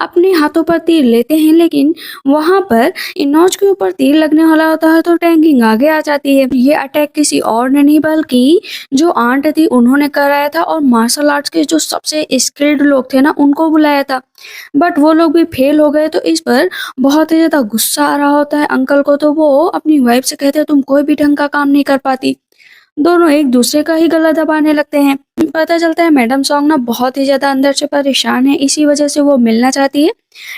अपने हाथों पर तीर लेते हैं। लेकिन वहां पर इनौज के ऊपर तीर लगने वाला होता है तो टैंगिंग आगे आ जाती है। ये अटैक किसी और ने नहीं बल्कि जो आंट थी उन्होंने कराया था और मार्शल आर्ट्स के जो सबसे स्किल्ड लोग थे ना उनको बुलाया था, बट वो लोग भी फेल हो गए। तो इस पर बहुत ही ज्यादा गुस्सा आ रहा होता है अंकल को। तो वो अपनी वाइफ से कहते हैं तुम कोई भी ढंग का काम नहीं कर पाती। दोनों एक दूसरे का ही गला दबाने लगते हैं। पता चलता है मैडम सॉन्ग ना बहुत ही ज्यादा अंदर से परेशान है, इसी वजह से वो मिलना चाहती है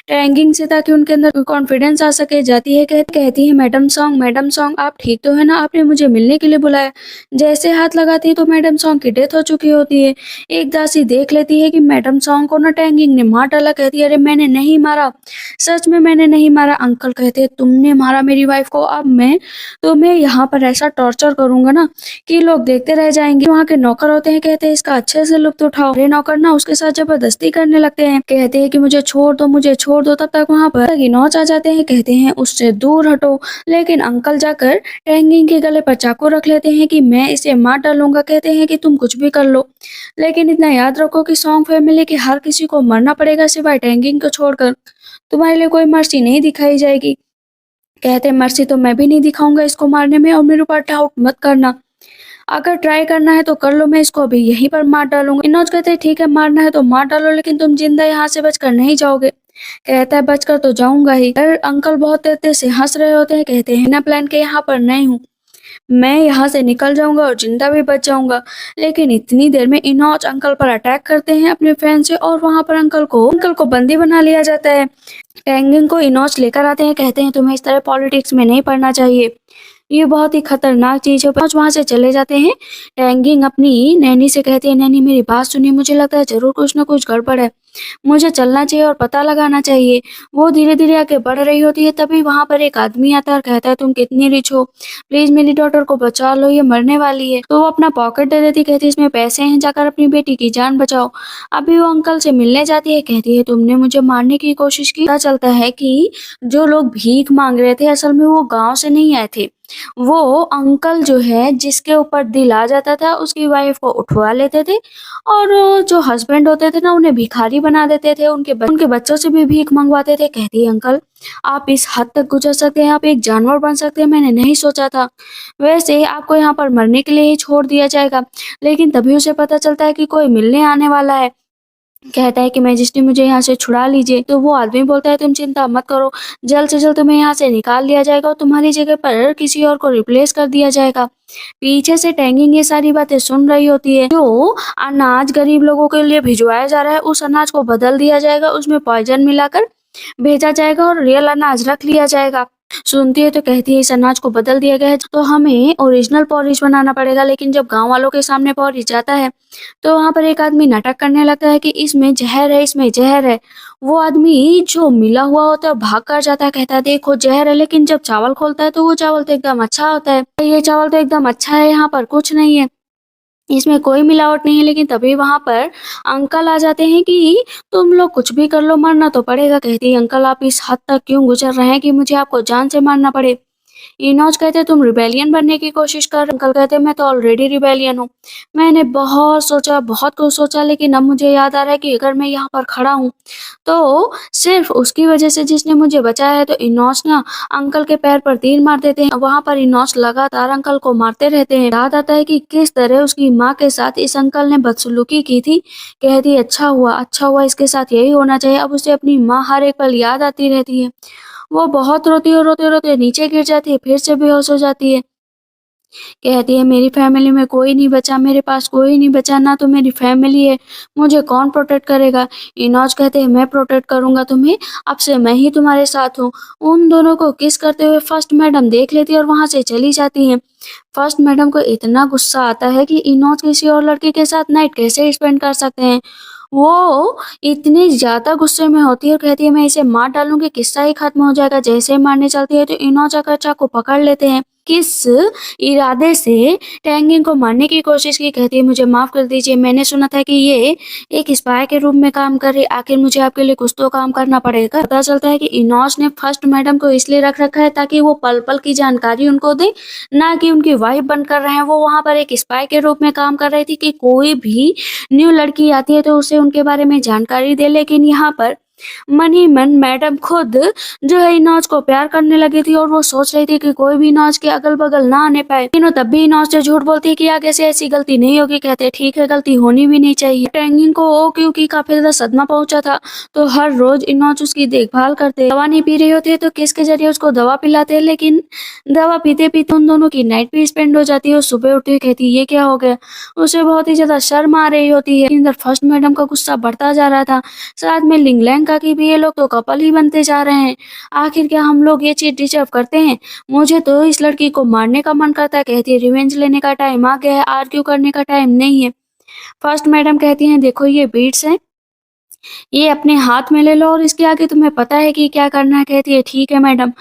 टैंगिंग से ताकि उनके अंदर कॉन्फिडेंस आ सके। जाती है कहती है मैडम सॉन्ग आप ठीक तो है ना, आपने मुझे मिलने के लिए बुलाया। जैसे हाथ लगाती है तो मैडम सॉन्ग की डेथ हो चुकी होती है। एक दासी देख लेती है कि मैडम सॉन्ग को ना टैंगिंग ने मार डाला। कहती है अरे मैंने नहीं मारा, सच में मैंने नहीं मारा। अंकल कहते हैं तुमने मारा मेरी वाइफ को, अब मैं तुम्हें यहाँ पर ऐसा टॉर्चर करूंगा ना कि लोग देखते रह जाएंगे। वहाँ के नौकर होते हैं, कहते हैं इसका अच्छे से लुत्फ उठाओ। अरे नौकर ना उसके साथ जबरदस्ती करने लगते हैं, कहते हैं कि मुझे छोड़ दो, मुझे छोड़ दो। तब तक वहाँ पर इनौज आ जाते हैं, कहते हैं उससे दूर हटो। लेकिन अंकल जाकर टैंगिंग के गले पर चाकू रख लेते हैं कि मैं इसे मार डालूंगा। कहते हैं कि तुम कुछ भी कर लो, लेकिन इतना याद रखो कि सॉन्ग फैमिली के हर किसी को मरना पड़ेगा सिवाय टैंगिंग को छोड़कर। तुम्हारे लिए कोई मर्सी नहीं दिखाई जाएगी। कहते हैं मर्सी तो मैं भी नहीं दिखाऊंगा इसको मारने में, और मेरे ऊपर डाउट मत करना। अगर ट्राई करना है तो कर लो, मैं इसको अभी यहीं पर मार डालूंगा। इनौज कहते हैं ठीक है मारना है तो मार डालो, लेकिन तुम जिंदा यहाँ से बचकर नहीं जाओगे। कहता है बचकर तो जाऊंगा ही। पर अंकल बहुत तेज से हंस रहे होते हैं, कहते हैं ना प्लान के यहाँ पर नहीं हूँ, मैं यहाँ से निकल जाऊंगा और जिंदा भी बच जाऊंगा। लेकिन इतनी देर में इनोच अंकल पर अटैक करते हैं अपने फैन से और वहां पर अंकल को बंदी बना लिया जाता है। टैंगिंग को इनोच लेकर आते हैं, कहते हैं तुम्हें इस तरह पॉलिटिक्स में नहीं पढ़ना चाहिए, ये बहुत ही खतरनाक चीज है। पांच वहां से चले जाते हैं। टैंगिंग अपनी नैनी से कहती है, नैनी मेरी बात सुनिए, मुझे लगता है जरूर कुछ ना कुछ गड़बड़ है, मुझे चलना चाहिए और पता लगाना चाहिए। वो धीरे धीरे आगे बढ़ रही होती है, तभी वहां पर एक आदमी आता है और कहता है तुम कितनी रिच हो, प्लीज मेरी डॉटर को बचा लो, ये मरने वाली है। तो वो अपना पॉकेट दे देती, कहती है इसमें पैसे हैं, जाकर अपनी बेटी की जान बचाओ। अभी वो अंकल से मिलने जाती है, कहती है तुमने मुझे मारने की कोशिश की। पता चलता है कि जो लोग भीख मांग रहे थे असल में वो गांव से नहीं आए थे, वो अंकल जो है जिसके ऊपर दिल आ जाता था उसकी वाइफ को उठवा लेते थे और जो हस्बैंड होते थे ना उन्हें भिखारी बना देते थे, उनके बच्चों से भी भीख मंगवाते थे। कहती है अंकल आप इस हद तक गुजर सकते हैं, आप एक जानवर बन सकते हैं, मैंने नहीं सोचा था। वैसे आपको यहाँ पर मरने के लिए ही छोड़ दिया जाएगा। लेकिन तभी उसे पता चलता है कि कोई मिलने आने वाला है। कहता है कि मैजिस्ट्री मुझे यहाँ से छुड़ा लीजिए। तो वो आदमी बोलता है तुम चिंता मत करो, जल्द से जल्द तुम्हें यहाँ से निकाल लिया जाएगा और तुम्हारी जगह पर किसी और को रिप्लेस कर दिया जाएगा। पीछे से टैंगिंग ये सारी बातें सुन रही होती है। जो अनाज गरीब लोगों के लिए भिजवाया जा रहा है उस अनाज को बदल दिया जाएगा, उसमें पॉइजन मिलाकर भेजा जाएगा और रियल अनाज रख लिया जाएगा। सुनती है तो कहती है इस अनाज को बदल दिया गया है तो हमें ओरिजिनल पॉरिश बनाना पड़ेगा। लेकिन जब गांव वालों के सामने पॉरिश जाता है तो वहां पर एक आदमी नाटक करने लगता है कि इसमें जहर है, इसमें जहर है। वो आदमी जो मिला हुआ होता है भाग कर जाता है, कहता है देखो जहर है। लेकिन जब चावल खोलता है तो वो चावल तो एकदम अच्छा होता है, ये चावल तो एकदम अच्छा है, यहाँ पर कुछ नहीं है, इसमें कोई मिलावट नहीं है। लेकिन तभी वहां पर अंकल आ जाते हैं कि तुम लोग कुछ भी कर लो मरना तो पड़ेगा। कहती है अंकल आप इस हद तक क्यों गुजर रहे हैं कि मुझे आपको जान से मारना पड़े। इनोज कहते तुम रिबेलियन बनने की कोशिश कर। अंकल कहते मैं तो ऑलरेडी रिबेलियन हूँ, मैंने बहुत सोचा बहुत कुछ सोचा, लेकिन अब मुझे याद आ रहा है कि अगर मैं यहाँ पर खड़ा हूँ तो सिर्फ उसकी वजह से जिसने मुझे बचाया है। तो इनोज ना अंकल के पैर पर तीर मार देते हैं। वहां पर इनोज लगातार अंकल को मारते रहते हैं। याद आता है कि किस तरह उसकी माँ के साथ इस अंकल ने बदसलूकी की थी। कहती है अच्छा हुआ इसके साथ यही होना चाहिए। अब उसे अपनी माँ हर एक पल याद आती रहती है। वो बहुत रोती है, रोते रोते नीचे गिर जाती है, फिर से बेहोश हो जाती है। कहती है मेरी फैमिली में कोई नहीं बचा, मेरे पास कोई नहीं बचा, ना तो मेरी फैमिली है, मुझे कौन प्रोटेक्ट करेगा। इनोज कहते हैं मैं प्रोटेक्ट करूंगा तुम्हें, अब से मैं ही तुम्हारे साथ हूँ। उन दोनों को किस करते हुए फर्स्ट मैडम देख लेती है और वहां से चली जाती है। फर्स्ट मैडम को इतना गुस्सा आता है कि इनोज किसी और लड़की के साथ नाइट कैसे स्पेंड कर सकते हैं। वो इतनी ज्यादा गुस्से में होती है और कहती है मैं इसे मार डालूंगी, किस्सा ही खत्म हो जाएगा। जैसे ही मारने चलती है तो इनोज आकर चाकू पकड़ लेते हैं। किस इरादे से टैंगिंग को मारने की कोशिश की। कहती है मुझे माफ कर दीजिए, मैंने सुना था कि ये एक स्पाई के रूप में काम कर रही, आखिर मुझे आपके लिए कुछ तो काम करना पड़ेगा। पता चलता है कि इनोज ने फर्स्ट मैडम को इसलिए रख रखा है ताकि वो पल पल की जानकारी उनको दे, ना कि उनकी वाइफ बनकर रहे हैं। वो वहां पर एक स्पाई के रूप में काम कर रही थी कि कोई भी न्यू लड़की आती है तो उसे उनके बारे में जानकारी दे। लेकिन यहाँ पर मन ही मन मैडम खुद जो है इनोज को प्यार करने लगी थी और वो सोच रही थी कि कोई भी इनोज के अगल बगल ना आने पाए। तीनों तब भी इनोज से झूठ बोलती है कि आगे से ऐसी गलती नहीं होगी। कहते ठीक है गलती होनी भी नहीं चाहिए। टैंगिंग को क्योंकि काफी ज्यादा सदमा पहुंचा था तो हर रोज इनोज उसकी देखभाल करते, दवा नहीं पी रही होती है तो किस के जरिए उसको दवा पिलाते हैं। लेकिन दवा पीते पीते उन दोनों की नाइट भी स्पेंड हो जाती है और सुबह उठती है, कहती ये क्या हो गया। उसे बहुत ही ज्यादा शर्म आ रही होती है। इधर फर्स्ट मैडम का गुस्सा बढ़ता जा रहा था, साथ में लिंगलैंग का कि भी ये लोग तो कपल ही बनते जा रहे हैं, आखिर क्या हम लोग ये चीज डिजर्व करते हैं। मुझे तो इस लड़की को मारने का मन करता है। कहती है रिवेंज लेने का टाइम आ गया है, आर्ग्यू करने का टाइम नहीं है। फर्स्ट मैडम कहती हैं देखो ये बीट्स हैं, ये अपने हाथ में ले लो और इसके आगे तुम्हें पता है कि क्या करना है। कहती है ठीक है मैडम,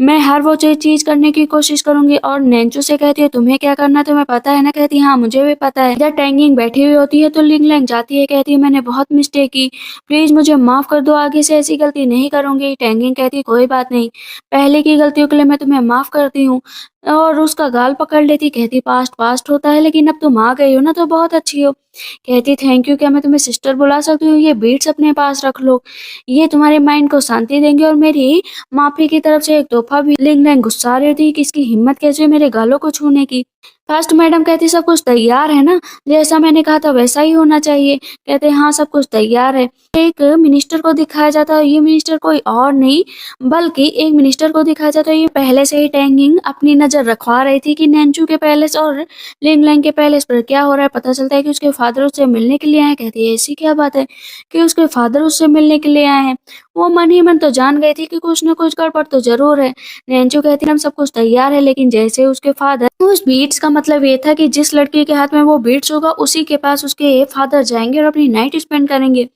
मैं हर वो चीज करने की कोशिश करूंगी। और नेंचू से कहती है तुम्हें क्या करना है तुम्हें पता है ना। कहती है हाँ मुझे भी पता है। जब टैंगिंग बैठी हुई होती है तो लिंगलैंग जाती है, कहती है मैंने बहुत मिस्टेक की, प्लीज मुझे माफ कर दो, आगे से ऐसी गलती नहीं करूंगी। टैंगिंग कहती है कोई बात नहीं, पहले की गलतियों के लिए मैं तुम्हें माफ करती हूँ। और उसका गाल पकड़ लेती, कहती पास्ट पास्ट होता है लेकिन अब तुम आ गई हो ना तो बहुत अच्छी हो। कहती थैंक यू, क्या मैं तुम्हें सिस्टर बुला सकती हूँ, ये बीट्स अपने पास रख लो, ये तुम्हारे माइंड को शांति देंगे और मेरी माफी की तरफ से एक तोहफा भी। लिंगलैंग गुस्सा रही थी कि इसकी हिम्मत कैसे हुई मेरे गालों को छूने की। फर्स्ट मैडम कहती सब कुछ तैयार है ना? जैसा मैंने कहा था वैसा ही होना चाहिए। कहते हाँ सब कुछ तैयार है। एक मिनिस्टर को दिखाया जाता है, ये मिनिस्टर कोई और नहीं बल्कि एक मिनिस्टर को दिखाया जाता है, ये पहले से ही टैंगिंग अपनी नज़र रखवा रही थी कि नैन्चू के पैलेस और लिंग लैंग के पैलेस पर क्या हो रहा है। पता चलता है कि उसके फादर उससे मिलने के लिए आए हैं। कहती है ऐसी क्या बात है कि उसके फादर उससे मिलने के लिए आए हैं। वो मन ही मन तो जान गई थी कि कुछ न कुछ गड़बड़ तो ज़रूर है। नैन्चू कहती है हम सब कुछ तैयार है, लेकिन जैसे उसके फादर उस बीट्स का मतलब ये था कि जिस लड़के के हाथ में वो बीट्स होगा उसी के पास उसके फादर जाएंगे और अपनी नाइट स्पेंड करेंगे।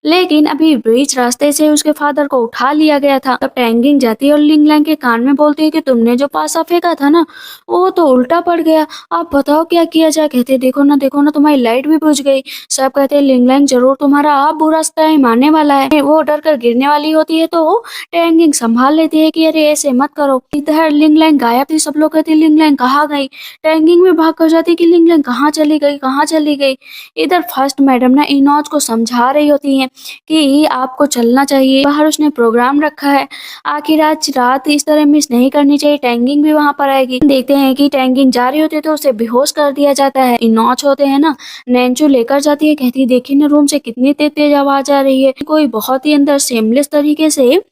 लेकिन अभी बीच रास्ते से उसके फादर को उठा लिया गया था। तब टैंगिंग जाती है और लिंग लैंग के कान में बोलती है कि तुमने जो पासा फेंका था ना वो तो उल्टा पड़ गया, आप बताओ क्या किया जाए। कहते देखो ना तुम्हारी लाइट भी बुझ गई। सब कहते हैं लिंग लैंग जरूर तुम्हारा बुरा टाइम आने वाला है। वो डर कर गिरने वाली होती है तो टैंगिंग संभाल लेती है कि अरे ऐसे मत करो। इधर लिंग लैंग गायब थी, सब लोग कहते लिंग लैंग कहाँ गई। टैंगिंग में भाग कर जाती कि लिंग लैंग कहाँ चली गई, कहाँ चली गई। इधर फर्स्ट मैडम ना इनोज को समझा रही होती है कि आपको चलना चाहिए, बाहर उसने प्रोग्राम रखा है, आखिर आज रात इस तरह मिस नहीं करनी चाहिए। टैंगिंग भी वहां पर आएगी। देखते हैं कि टैंगिंग जा रही होती है तो उसे बेहोश कर दिया जाता है। इनोच होते हैं ना, नैन्चू लेकर जाती है। कहती है देखिए ना रूम से कितनी तेज तेज आवाज आ रही है, कोई बहुत ही अंदर सेमलेस तरीके से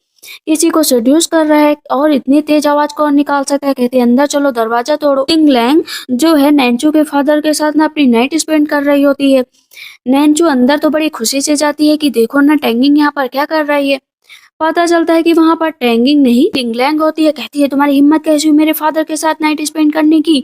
किसी को सेड्यूस कर रहा है और इतनी तेज आवाज कौन निकाल सकता है। कहते हैं अंदर चलो दरवाजा तोड़ो। लिंग लैंग जो है नैन्चू के फादर के साथ ना अपनी नाइट स्पेंड कर रही होती है। नैन्चू अंदर तो बड़ी खुशी से जाती है कि देखो ना टैंगिंग यहाँ पर क्या कर रही है। पता चलता है कि वहां पर टैंगिंग नहीं लिंग लैंग होती है। कहती है तुम्हारी हिम्मत कैसी हुई मेरे फादर के साथ नाइट स्पेंड करने की।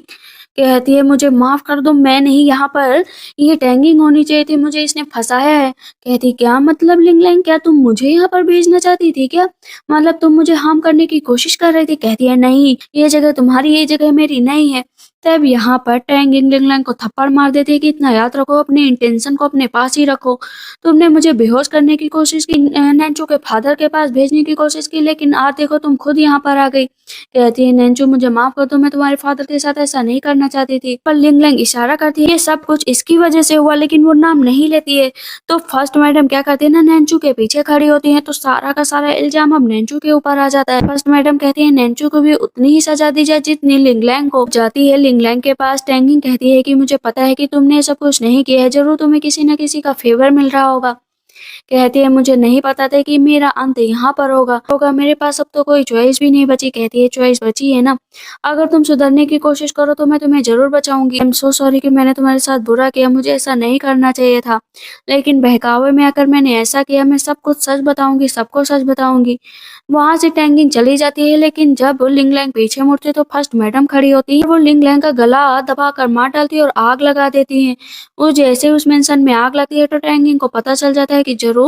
कहती है मुझे माफ कर दो, मैं नहीं यहाँ पर, ये टैंगिंग होनी चाहिए थी, मुझे इसने फंसाया है। कहती क्या मतलब लिंग लैंग, क्या तुम मुझे यहाँ पर भेजना चाहती थी क्या? मतलब तुम मुझे हार्म करने की कोशिश कर रही थी। कहती है नहीं, ये जगह तुम्हारी, ये जगह मेरी नहीं है। तब यहाँ पर टैंगिंग लिंग लैंग को थप्पड़ मार देती है कि इतना याद रखो, अपने इंटेंशन को अपने पास ही रखो। तुमने मुझे बेहोश करने की कोशिश की, नैन्चू के फादर के पास भेजने की कोशिश की, लेकिन आज देखो तुम खुद यहाँ पर आ गई। कहती है नैन्चू मुझे माफ कर दो, मैं तुम्हारे फादर के साथ ऐसा नहीं करना चाहती थी। पर लिंग लैंग इशारा करती है ये सब कुछ इसकी वजह से हुआ, लेकिन वो नाम नहीं लेती है। तो फर्स्ट मैडम क्या करती है ना, नैन्चू के पीछे खड़ी होती है, तो सारा का सारा इल्जाम अब नैन्चू के ऊपर आ जाता है। फर्स्ट मैडम कहती है नैन्चू को भी उतनी ही सजा दी जाए जितनी लिंग लैंग को। जाती है लिंग लैंग के पास। टैंगिंग कहती है कि मुझे पता है कि तुमने सब कुछ नहीं किया है, जरूर तुम्हें किसी न किसी का फेवर मिल रहा होगा। कहती है मुझे नहीं पता था कि मेरा अंत यहाँ पर होगा मेरे पास अब तो कोई चॉइस भी नहीं बची। कहती है चॉइस बची है ना, अगर तुम सुधरने की कोशिश करो तो मैं तुम्हें जरूर बचाऊंगी। आई एम सो सॉरी कि मैंने तुम्हारे साथ बुरा किया, मुझे ऐसा नहीं करना चाहिए था, लेकिन बहकावे में आकर मैंने ऐसा किया। मैं सब कुछ सच बताऊंगी, सबको सच बताऊंगी। वहां से टैंगिंग चली जाती है, लेकिन जब लिंग लैंग पीछे मुड़ती है तो फर्स्ट मैडम खड़ी होती है। वो लिंग लैंग का गला दबाकर मार डालती है और आग लगा देती है। वो जैसे उस मेंशन में आग लगती है तो टैंगिंग को पता चल जाता है कि जरूर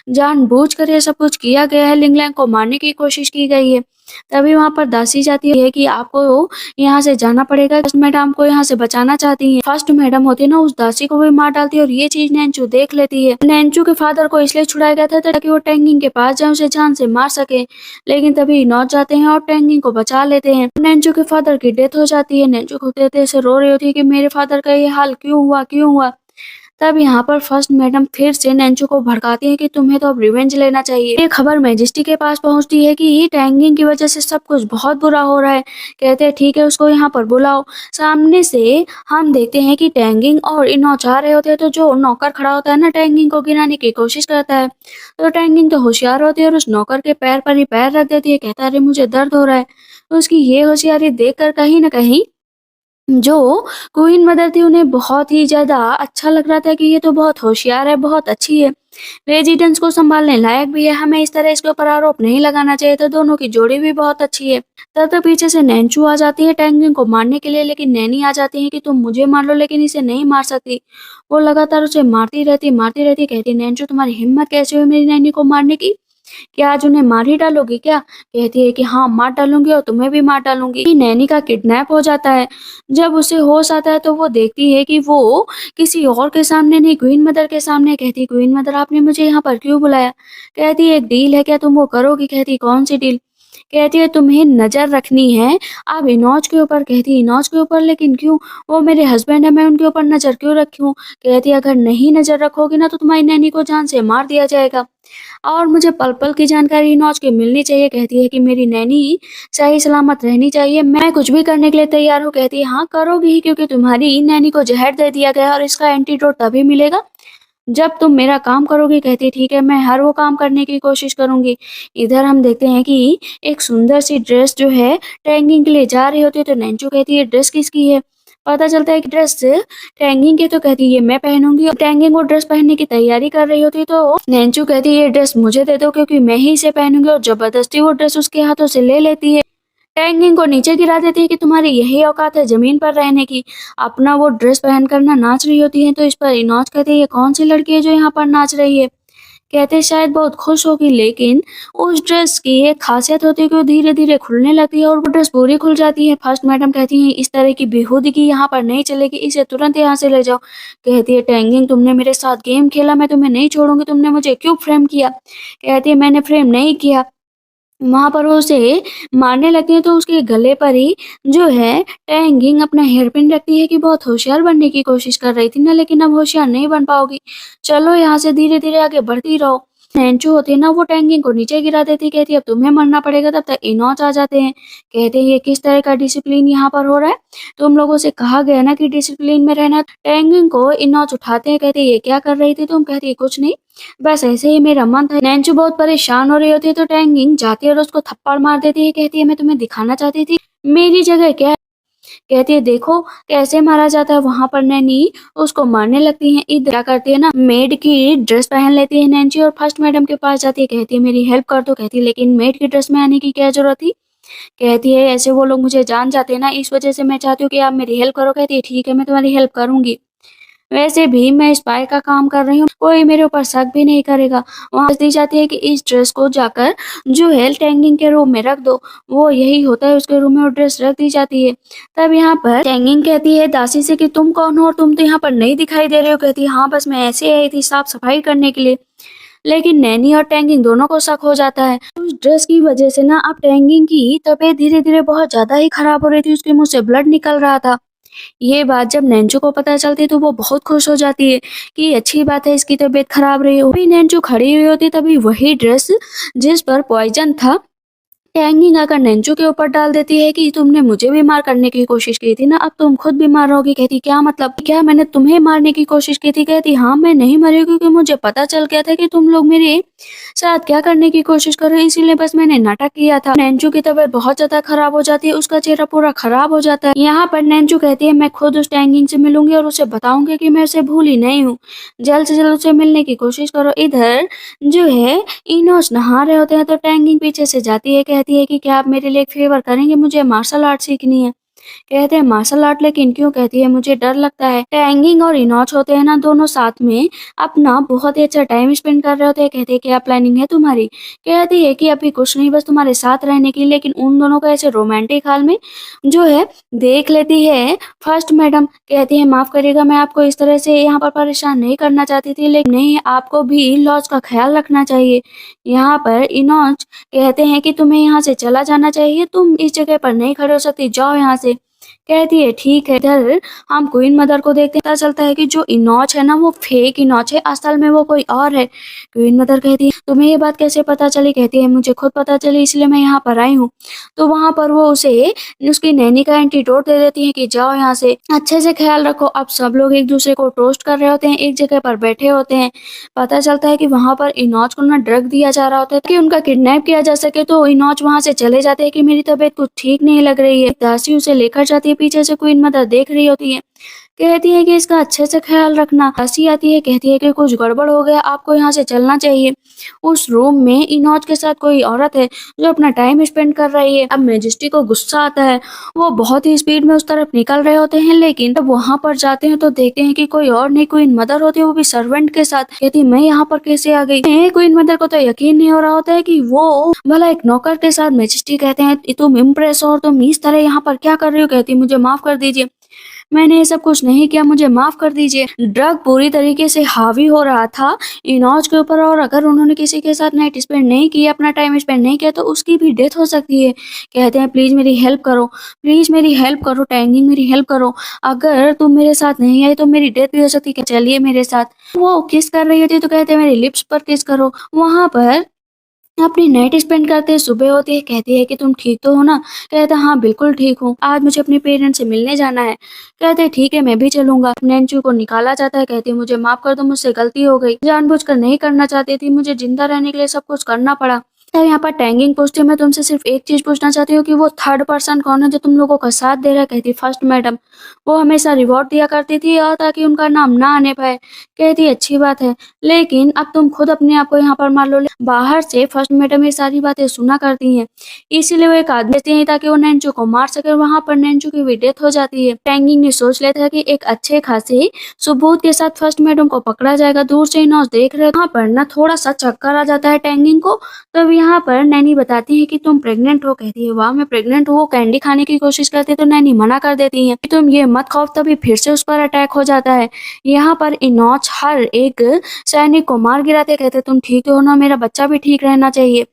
जानबूझकर ये सब कुछ किया गया है, लिंग लैंग को मारने की कोशिश की गई है। तभी वहां पर दासी जाती है कि आपको यहाँ से जाना पड़ेगा, फर्स्ट मैडम को यहाँ से बचाना चाहती है। फर्स्ट मैडम होती है ना, उस दासी को भी मार डालती है और ये चीज नैन्चू देख लेती है। नैन्चू के फादर को इसलिए छुड़ाया गया था ताकि वो टैंगिंग के पास जाए, उसे जान से मार सके, लेकिन तभी नौच जाते हैं और टैंगिंग को बचा लेते हैं। नैन्चू के फादर की डेथ हो जाती है। नैन्चू को देते से रो रही होती है कि मेरे फादर का ये हाल क्यों हुआ, क्यों हुआ। तब यहाँ पर फर्स्ट मैडम फिर से नैन्चू को भड़काती है कि तुम्हें तो अब रिवेंज लेना चाहिए। ये खबर मैजेस्टी के पास पहुंचती है कि टैंगिंग की वजह से सब कुछ बहुत बुरा हो रहा है। कहते हैं ठीक है उसको यहाँ पर बुलाओ। सामने से हम देखते हैं कि टैंगिंग और इनोच आ रहे होते हैं, तो जो नौकर खड़ा होता है ना टैंगिंग को गिराने की कोशिश करता है, तो टैंगिंग तो होशियार होती है और उस नौकर के पैर पर ही पैर रख देती है। कहता है अरे मुझे दर्द हो रहा है। उसकी ये होशियारी देखकर कहीं ना कहीं जो क्वीन मदर थी उन्हें बहुत ही ज़्यादा अच्छा लग रहा था कि ये तो बहुत होशियार है, बहुत अच्छी है, रेजिडेंस को संभालने लायक भी है, हमें इस तरह इसके ऊपर आरोप नहीं लगाना चाहिए था, दोनों की जोड़ी भी बहुत अच्छी है। तब तक पीछे से नैन्चू आ जाती है टैंगिंग को मारने के लिए, लेकिन नैनी आ जाती है कि तुम मुझे मार लो लेकिन इसे नहीं मार सकती। वो लगातार उसे मारती रहती। कहती नैन्चू तुम्हारी हिम्मत कैसे हुई मेरी नैनी को मारने की, क्या आज उन्हें मार ही डालोगी क्या? कहती है कि हाँ मार डालूंगी और तुम्हें भी मार डालूंगी। नैनी का किडनैप हो जाता है। जब उसे होश आता है तो वो देखती है कि वो किसी और के सामने नहीं, क्वीन मदर के सामने। कहती क्वीन मदर आपने मुझे यहाँ पर क्यों बुलाया? कहती एक डील है, क्या तुम वो करोगी? कहती कौन सी डील? कहती है तुम्हें नज़र रखनी है अब इनोज के ऊपर। कहती है इनोज के ऊपर, लेकिन क्यों? वो मेरे हस्बैंड है, मैं उनके ऊपर नज़र क्यों रखूँ? कहती है अगर नहीं नज़र रखोगी ना तो तुम्हारी नैनी को जान से मार दिया जाएगा और मुझे पल-पल की जानकारी इनोज की मिलनी चाहिए। कहती है कि मेरी नैनी सही सलामत रहनी चाहिए, मैं कुछ भी करने के लिए तैयार हूँ। कहती है हाँ करोगी ही, क्योंकि तुम्हारी नैनी को जहर दे दिया गया है और इसका एंटीडोट तभी मिलेगा जब तुम मेरा काम करोगी। कहती है ठीक है, मैं हर वो काम करने की कोशिश करूँगी। इधर हम देखते हैं कि एक सुंदर सी ड्रेस जो है टैंगिंग के लिए जा रही होती है, तो नेंचू कहती है ड्रेस किसकी है? पता चलता है कि ड्रेस टैंगिंग की, तो कहती है ये मैं पहनूंगी। टैंगिंग वो ड्रेस पहनने की तैयारी कर रही होती है, तो नेंचू कहती है ये ड्रेस मुझे दे दो क्योंकि मैं ही इसे पहनूंगी, और जबरदस्ती वो ड्रेस उसके हाथों से ले लेती है। टैंगिंग को नीचे गिरा देती है कि तुम्हारी यही औकात है ज़मीन पर रहने की। अपना वो ड्रेस पहन कर ना नाच रही होती है, तो इस पर इनोज कहते हैं ये कौन सी लड़की है जो यहाँ पर नाच रही है? कहते हैं शायद बहुत खुश होगी, लेकिन उस ड्रेस की एक खासियत होती है कि वो धीरे-धीरे खुलने लगती है और वो ड्रेस पूरी खुल जाती है। फर्स्ट मैडम कहती हैं इस तरह की बेहूदगी यहाँ पर नहीं चलेगी, इसे तुरंत यहाँ से ले जाओ। कहती है टैंगिंग तुमने मेरे साथ गेम खेला, मैं तुम्हें नहीं छोड़ूंगी, तुमने मुझे क्यों फ्रेम किया? कहती है मैंने फ्रेम नहीं किया। वहाँ पर वो उसे मारने लगती है, तो उसके गले पर ही जो है टैंगिंग अपना हेयरपिन रखती है कि बहुत होशियार बनने की कोशिश कर रही थी ना, लेकिन अब होशियार नहीं बन पाओगी। चलो यहाँ से धीरे-धीरे आगे बढ़ती रहो। नेंचू होती है ना, वो टैंगिंग को नीचे गिरा देती, कहती है अब तुम्हें मरना पड़ेगा। तब तक इनोच आ जाते हैं, कहते हैं ये किस तरह का डिसिप्लिन यहाँ पर हो रहा है? तुम लोगों से कहा गया ना कि डिसिप्लिन में रहना। टैंगिंग को इनोच उठाते हैं, कहते हैं ये क्या कर रही थी तुम? कहती है कुछ नहीं, बस ऐसे ही मेरा मन था। नैंचू बहुत परेशान हो रही होती है, तो टैंगिंग जाती है और उसको थप्पड़ मार देती है। कहती है मैं तुम्हें दिखाना चाहती थी मेरी जगह क्या है। कहती है देखो कैसे मारा जाता है। वहां पर नैनी उसको मारने लगती है। इधर क्या करती है ना, मेड की ड्रेस पहन लेती है नैंची और फर्स्ट मैडम के पास जाती है। कहती है मेरी हेल्प कर दो। कहती है लेकिन मेड की ड्रेस में आने की क्या जरूरत थी? कहती है ऐसे वो लोग मुझे जान जाते हैं ना, इस वजह से मैं चाहती हूँ कि आप मेरी हेल्प करो। कहती है ठीक है, मैं तुम्हारी हेल्प करूंगी, वैसे भी मैं स्पाई का काम कर रही हूँ, कोई मेरे ऊपर शक भी नहीं करेगा। वहाँ दी जाती है कि इस ड्रेस को जाकर जो है टैंगिंग के रूम में रख दो। वो यही होता है, उसके रूम में वो ड्रेस रख दी जाती है। तब यहाँ पर टैंगिंग कहती है दासी से कि तुम कौन हो और तुम तो यहाँ पर नहीं दिखाई दे रहे हो। कहती है हाँ बस मैं ऐसे आई थी साफ सफाई करने के लिए। लेकिन नैनी और टैंगिंग दोनों को शक हो जाता है। उस ड्रेस की वजह से ना अब टैंगिंग की तबीयत धीरे धीरे बहुत ज्यादा ही खराब हो रही थी, उसके मुंह से ब्लड निकल रहा था। ये बात जब नैंचू को पता चलती है तो वो बहुत खुश हो जाती है कि अच्छी बात है इसकी तबीयत खराब रही हो। अभी नैंचू खड़ी हुई होती तभी वही ड्रेस जिस पर पॉइजन था टैंगिंग आकर नैंचू के ऊपर डाल देती है कि तुमने मुझे बीमार करने की कोशिश की थी ना, अब तुम खुद बीमार होगी। कहती क्या मतलब, क्या मैंने तुम्हें मारने की कोशिश की थी? कहती हाँ मैं नहीं मरी क्योंकि मुझे पता चल गया था कि तुम लोग मेरे साथ क्या करने की कोशिश कर रहे हो, इसीलिए बस मैंने नाटक किया था। नैंचू की तबीयत बहुत ज्यादा खराब हो जाती है, उसका चेहरा पूरा खराब हो जाता है। यहाँ पर नैंचू कहती है मैं खुद उस टैंगिंग से मिलूंगी और उसे बताऊंगी कि मैं उसे भूली नहीं हूँ, जल्द से जल्द उसे मिलने की कोशिश करो। इधर जो है इनोस नहा रहे होते हैं, तो टैंगिंग पीछे से जाती है, कहती है कि क्या आप मेरे लिए एक फेवर करेंगे, मुझे मार्शल आर्ट सीखनी है। कहते हैं मार्शल आर्ट, लेकिन क्यों? कहती है मुझे डर लगता है। टैंगिंग और इनोच होते हैं ना, दोनों साथ में अपना बहुत ही अच्छा टाइम स्पेंड कर रहे होते हैं। कहते हैं क्या प्लानिंग है तुम्हारी? कहती है कि अभी कुछ नहीं, बस तुम्हारे साथ रहने की। लेकिन उन दोनों का ऐसे रोमांटिक हाल में जो है देख लेती है फर्स्ट मैडम। कहती है माफ करिएगा, मैं आपको इस तरह से यहाँ पर परेशान नहीं करना चाहती थी, लेकिन नहीं आपको भी लॉज का ख्याल रखना चाहिए। यहाँ पर इनोच कहते हैं कि तुम्हें यहाँ से चला जाना चाहिए, तुम इस जगह पर नहीं खड़े हो सकती, जाओ यहाँ से। कहती है ठीक है। इधर हम क्वीन मदर को देखते हैं, पता चलता है कि जो इनोच है ना वो फेक इनोच है, असल में वो कोई और है। क्वीन मदर कहती है तुम्हें ये बात कैसे पता चली? कहती है मुझे खुद पता चली, इसलिए मैं यहाँ पर आई हूँ। तो वहां पर वो उसे उसकी नैनी का एंटीडोट दे देती है कि जाओ यहाँ से, अच्छे से ख्याल रखो। अब सब लोग एक दूसरे को टोस्ट कर रहे होते हैं, एक जगह पर बैठे होते हैं। पता चलता है कि वहां पर इनोच को ना ड्रग दिया जा रहा होता है कि उनका किडनैप किया जा सके। तो इनोच वहां से चले जाते हैं कि मेरी तबीयत कुछ ठीक नहीं लग रही है। दासी उसे लेकर जाती है, पीछे से क्वीन मदर देख रही होती है, कहती है कि इसका अच्छे से ख्याल रखना। दासी आती है, कहती है कि कुछ गड़बड़ हो गया, आपको यहाँ से चलना चाहिए। उस रूम में इनोच के साथ कोई औरत है जो अपना टाइम स्पेंड कर रही है। अब मैजेस्टी को गुस्सा आता है, वो बहुत ही स्पीड में उस तरफ निकल रहे होते हैं, लेकिन जब वहां पर जाते हैं तो देखते हैं कि कोई और नहीं, क्वीन मदर होती है, वो भी सर्वेंट के साथ। कहती मैं यहाँ पर कैसे आ गई? क्वीन मदर को तो यकीन नहीं हो रहा होता है कि वो भला एक नौकर के साथ। मैजेस्टी कहते हैं तुम इम्प्रेस हो और तुम इस तरह यहाँ पर क्या कर रही हो? कहती मुझे माफ कर दीजिए, मैंने ये सब कुछ नहीं किया, मुझे माफ कर दीजिए। ड्रग पूरी तरीके से हावी हो रहा था इनोज के ऊपर और अगर उन्होंने किसी के साथ नाइट स्पेंड नहीं किया, अपना टाइम स्पेंड नहीं किया तो उसकी भी डेथ हो सकती है। कहते हैं प्लीज़ मेरी हेल्प करो, प्लीज़ मेरी हेल्प करो टैंगिंग, मेरी हेल्प करो। अगर तुम मेरे साथ नहीं आई तो मेरी डेथ भी हो सकती है, चलिए मेरे साथ। वो किस कर रही होती है तो कहते हैं मेरी लिप्स पर किस करो। वहाँ पर अपनी नाइट स्पेंड करते सुबह होती है, कहती है कि तुम ठीक तो हो ना? कहता है हाँ बिल्कुल ठीक हूँ, आज मुझे अपने पेरेंट्स से मिलने जाना है। कहते हैं ठीक है मैं भी चलूंगा। नैन्सी को निकाला जाता है, कहती है मुझे माफ कर दो, मुझसे गलती हो गई, जानबूझकर नहीं करना चाहती थी, मुझे जिंदा रहने के लिए सब कुछ करना पड़ा। तो यहाँ पर टैंगिंग पूछती है मैं तुमसे सिर्फ एक चीज पूछना चाहती हूँ कि वो थर्ड पर्सन कौन है जो तुम लोगों का साथ दे रहा है? कहती फर्स्ट मैडम, वो हमेशा रिवॉर्ड दिया करती थी और ताकि उनका नाम ना आने पाए। कहती अच्छी बात है, लेकिन अब तुम खुद अपने आप को यहाँ पर मार लो। बाहर से फर्स्ट मैडम ये सारी बातें सुना करती हैं, इसीलिए वो एक आदमी देती हैं ताकि वो नैन्सी को मार सके। वहाँ पर नैन्सी की भी डेथ हो जाती है। टैंगिंग ने सोच लेता है कि एक अच्छे खासे सबूत के साथ फर्स्ट मैडम को पकड़ा जाएगा। दूर से नॉस देख रहे, वहाँ पर ना थोड़ा सा चक्कर आ जाता है टैंगिंग को। तब यहाँ पर नैनी बताती है कि तुम प्रेग्नेंट हो। कहती है वाह मैं प्रेग्नेंट हूँ। वो कैंडी खाने की कोशिश करती है तो नैनी मना कर देती है कि तुम ये मत खाओ। तभी फिर से उस पर अटैक हो जाता है। यहाँ पर इनोच हर एक सैनिक को मार गिराते, कहते तुम ठीक हो ना, मेरा बच्चा भी ठीक रहना चाहिए।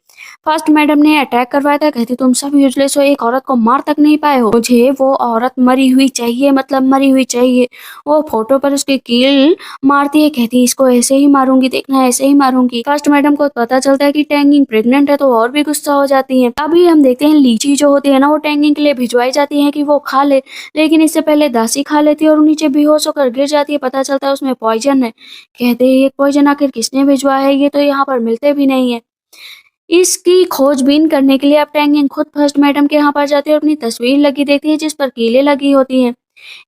फर्स्ट मैडम ने अटैक करवाया था, कहती तुम सब यूजलेस हो, एक औरत को मार तक नहीं पाए हो, मुझे वो औरत मरी हुई चाहिए, मतलब मरी हुई चाहिए। वो फोटो पर उसकी कील मारती है, कहती इसको ऐसे ही मारूंगी, देखना ऐसे ही मारूंगी। फर्स्ट मैडम को पता चलता है कि टैंगिंग प्रेग्नेंट है तो और भी गुस्सा हो जाती है। अभी हम देखते हैं लीची जो होती है ना वो टैंगिंग के लिए भिजवाई जाती है कि वो खा ले, लेकिन इससे पहले दासी खा लेती है और नीचे बेहोश होकर गिर जाती है। पता चलता है उसमें पॉइजन है। कहते हैं ये पॉइजन आखिर किसने भिजवाया है, ये तो यहाँ पर मिलते भी नहीं है। इसकी खोजबीन करने के लिए अब टैंगिंग खुद फर्स्ट मैडम के यहाँ पर जाती है और अपनी तस्वीर लगी देखती है जिस पर कीलें लगी होती हैं।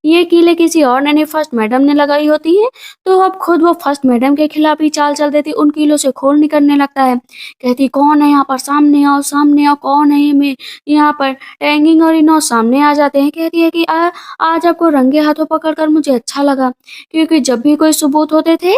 ये कीलें किसी और ने नहीं फर्स्ट मैडम ने लगाई होती हैं। तो अब खुद वो फर्स्ट मैडम के खिलाफ ही चाल चल देती, उन कीलों से खून निकलने लगता है। कहती कौन है यहाँ पर, सामने आओ कौन है ये? मैं यहाँ पर टैंगिंग और इनो सामने आ जाते हैं। कहती है कि आज आपको रंगे हाथों पकड़कर मुझे अच्छा लगा, क्योंकि जब भी कोई सबूत होते थे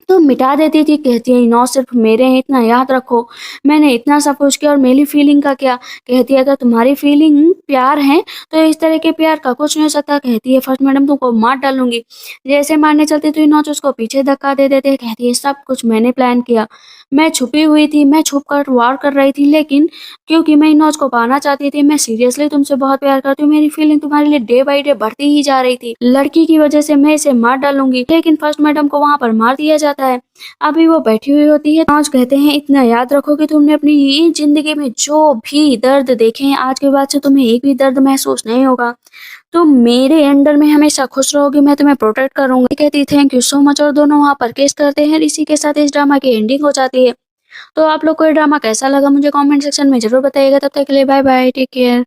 तो मिटा देती थी। कहती है नौ सिर्फ मेरे हैं, इतना याद रखो, मैंने इतना सब कुछ किया और मेरी फीलिंग का क्या? कहती है अगर तुम्हारी फीलिंग प्यार है तो इस तरह के प्यार का कुछ नहीं हो सकता। कहती है फर्स्ट मैडम तुमको मार डालूंगी। जैसे मारने चलती तो नौच उसको पीछे धक्का दे देते। कहती है सब कुछ मैंने प्लान किया, मैं छुपी हुई थी, मैं छुप कर वार कर रही थी, लेकिन क्योंकि मैं नौच को पाना चाहती थी, मैं सीरियसली तुमसे बहुत प्यार करती हूँ, मेरी फीलिंग तुम्हारे लिए डे बाई डे बढ़ती ही जा रही थी, लड़की की वजह से मैं इसे मार डालूंगी। लेकिन फर्स्ट मैडम को वहां पर मार दिया जाता है। अभी वो बैठी हुई होती है, नौच कहते हैं इतना याद रखो कि तुमने अपनी ये जिंदगी में जो भी दर्द देखे हैं आज के बाद से तुम्हें एक भी दर्द महसूस नहीं होगा, तुम मेरे अंडर में हमेशा खुश रहोगी, मैं तुम्हें प्रोटेक्ट करूंगी। कहती थैंक यू सो मच और दोनों वहाँ पर किस करते हैं। इसी के साथ इस ड्रामा की एंडिंग हो जाती है। तो आप लोग को ये ड्रामा कैसा लगा मुझे कमेंट सेक्शन में जरूर बताइएगा। तब तक के लिए बाय बाय, टेक केयर।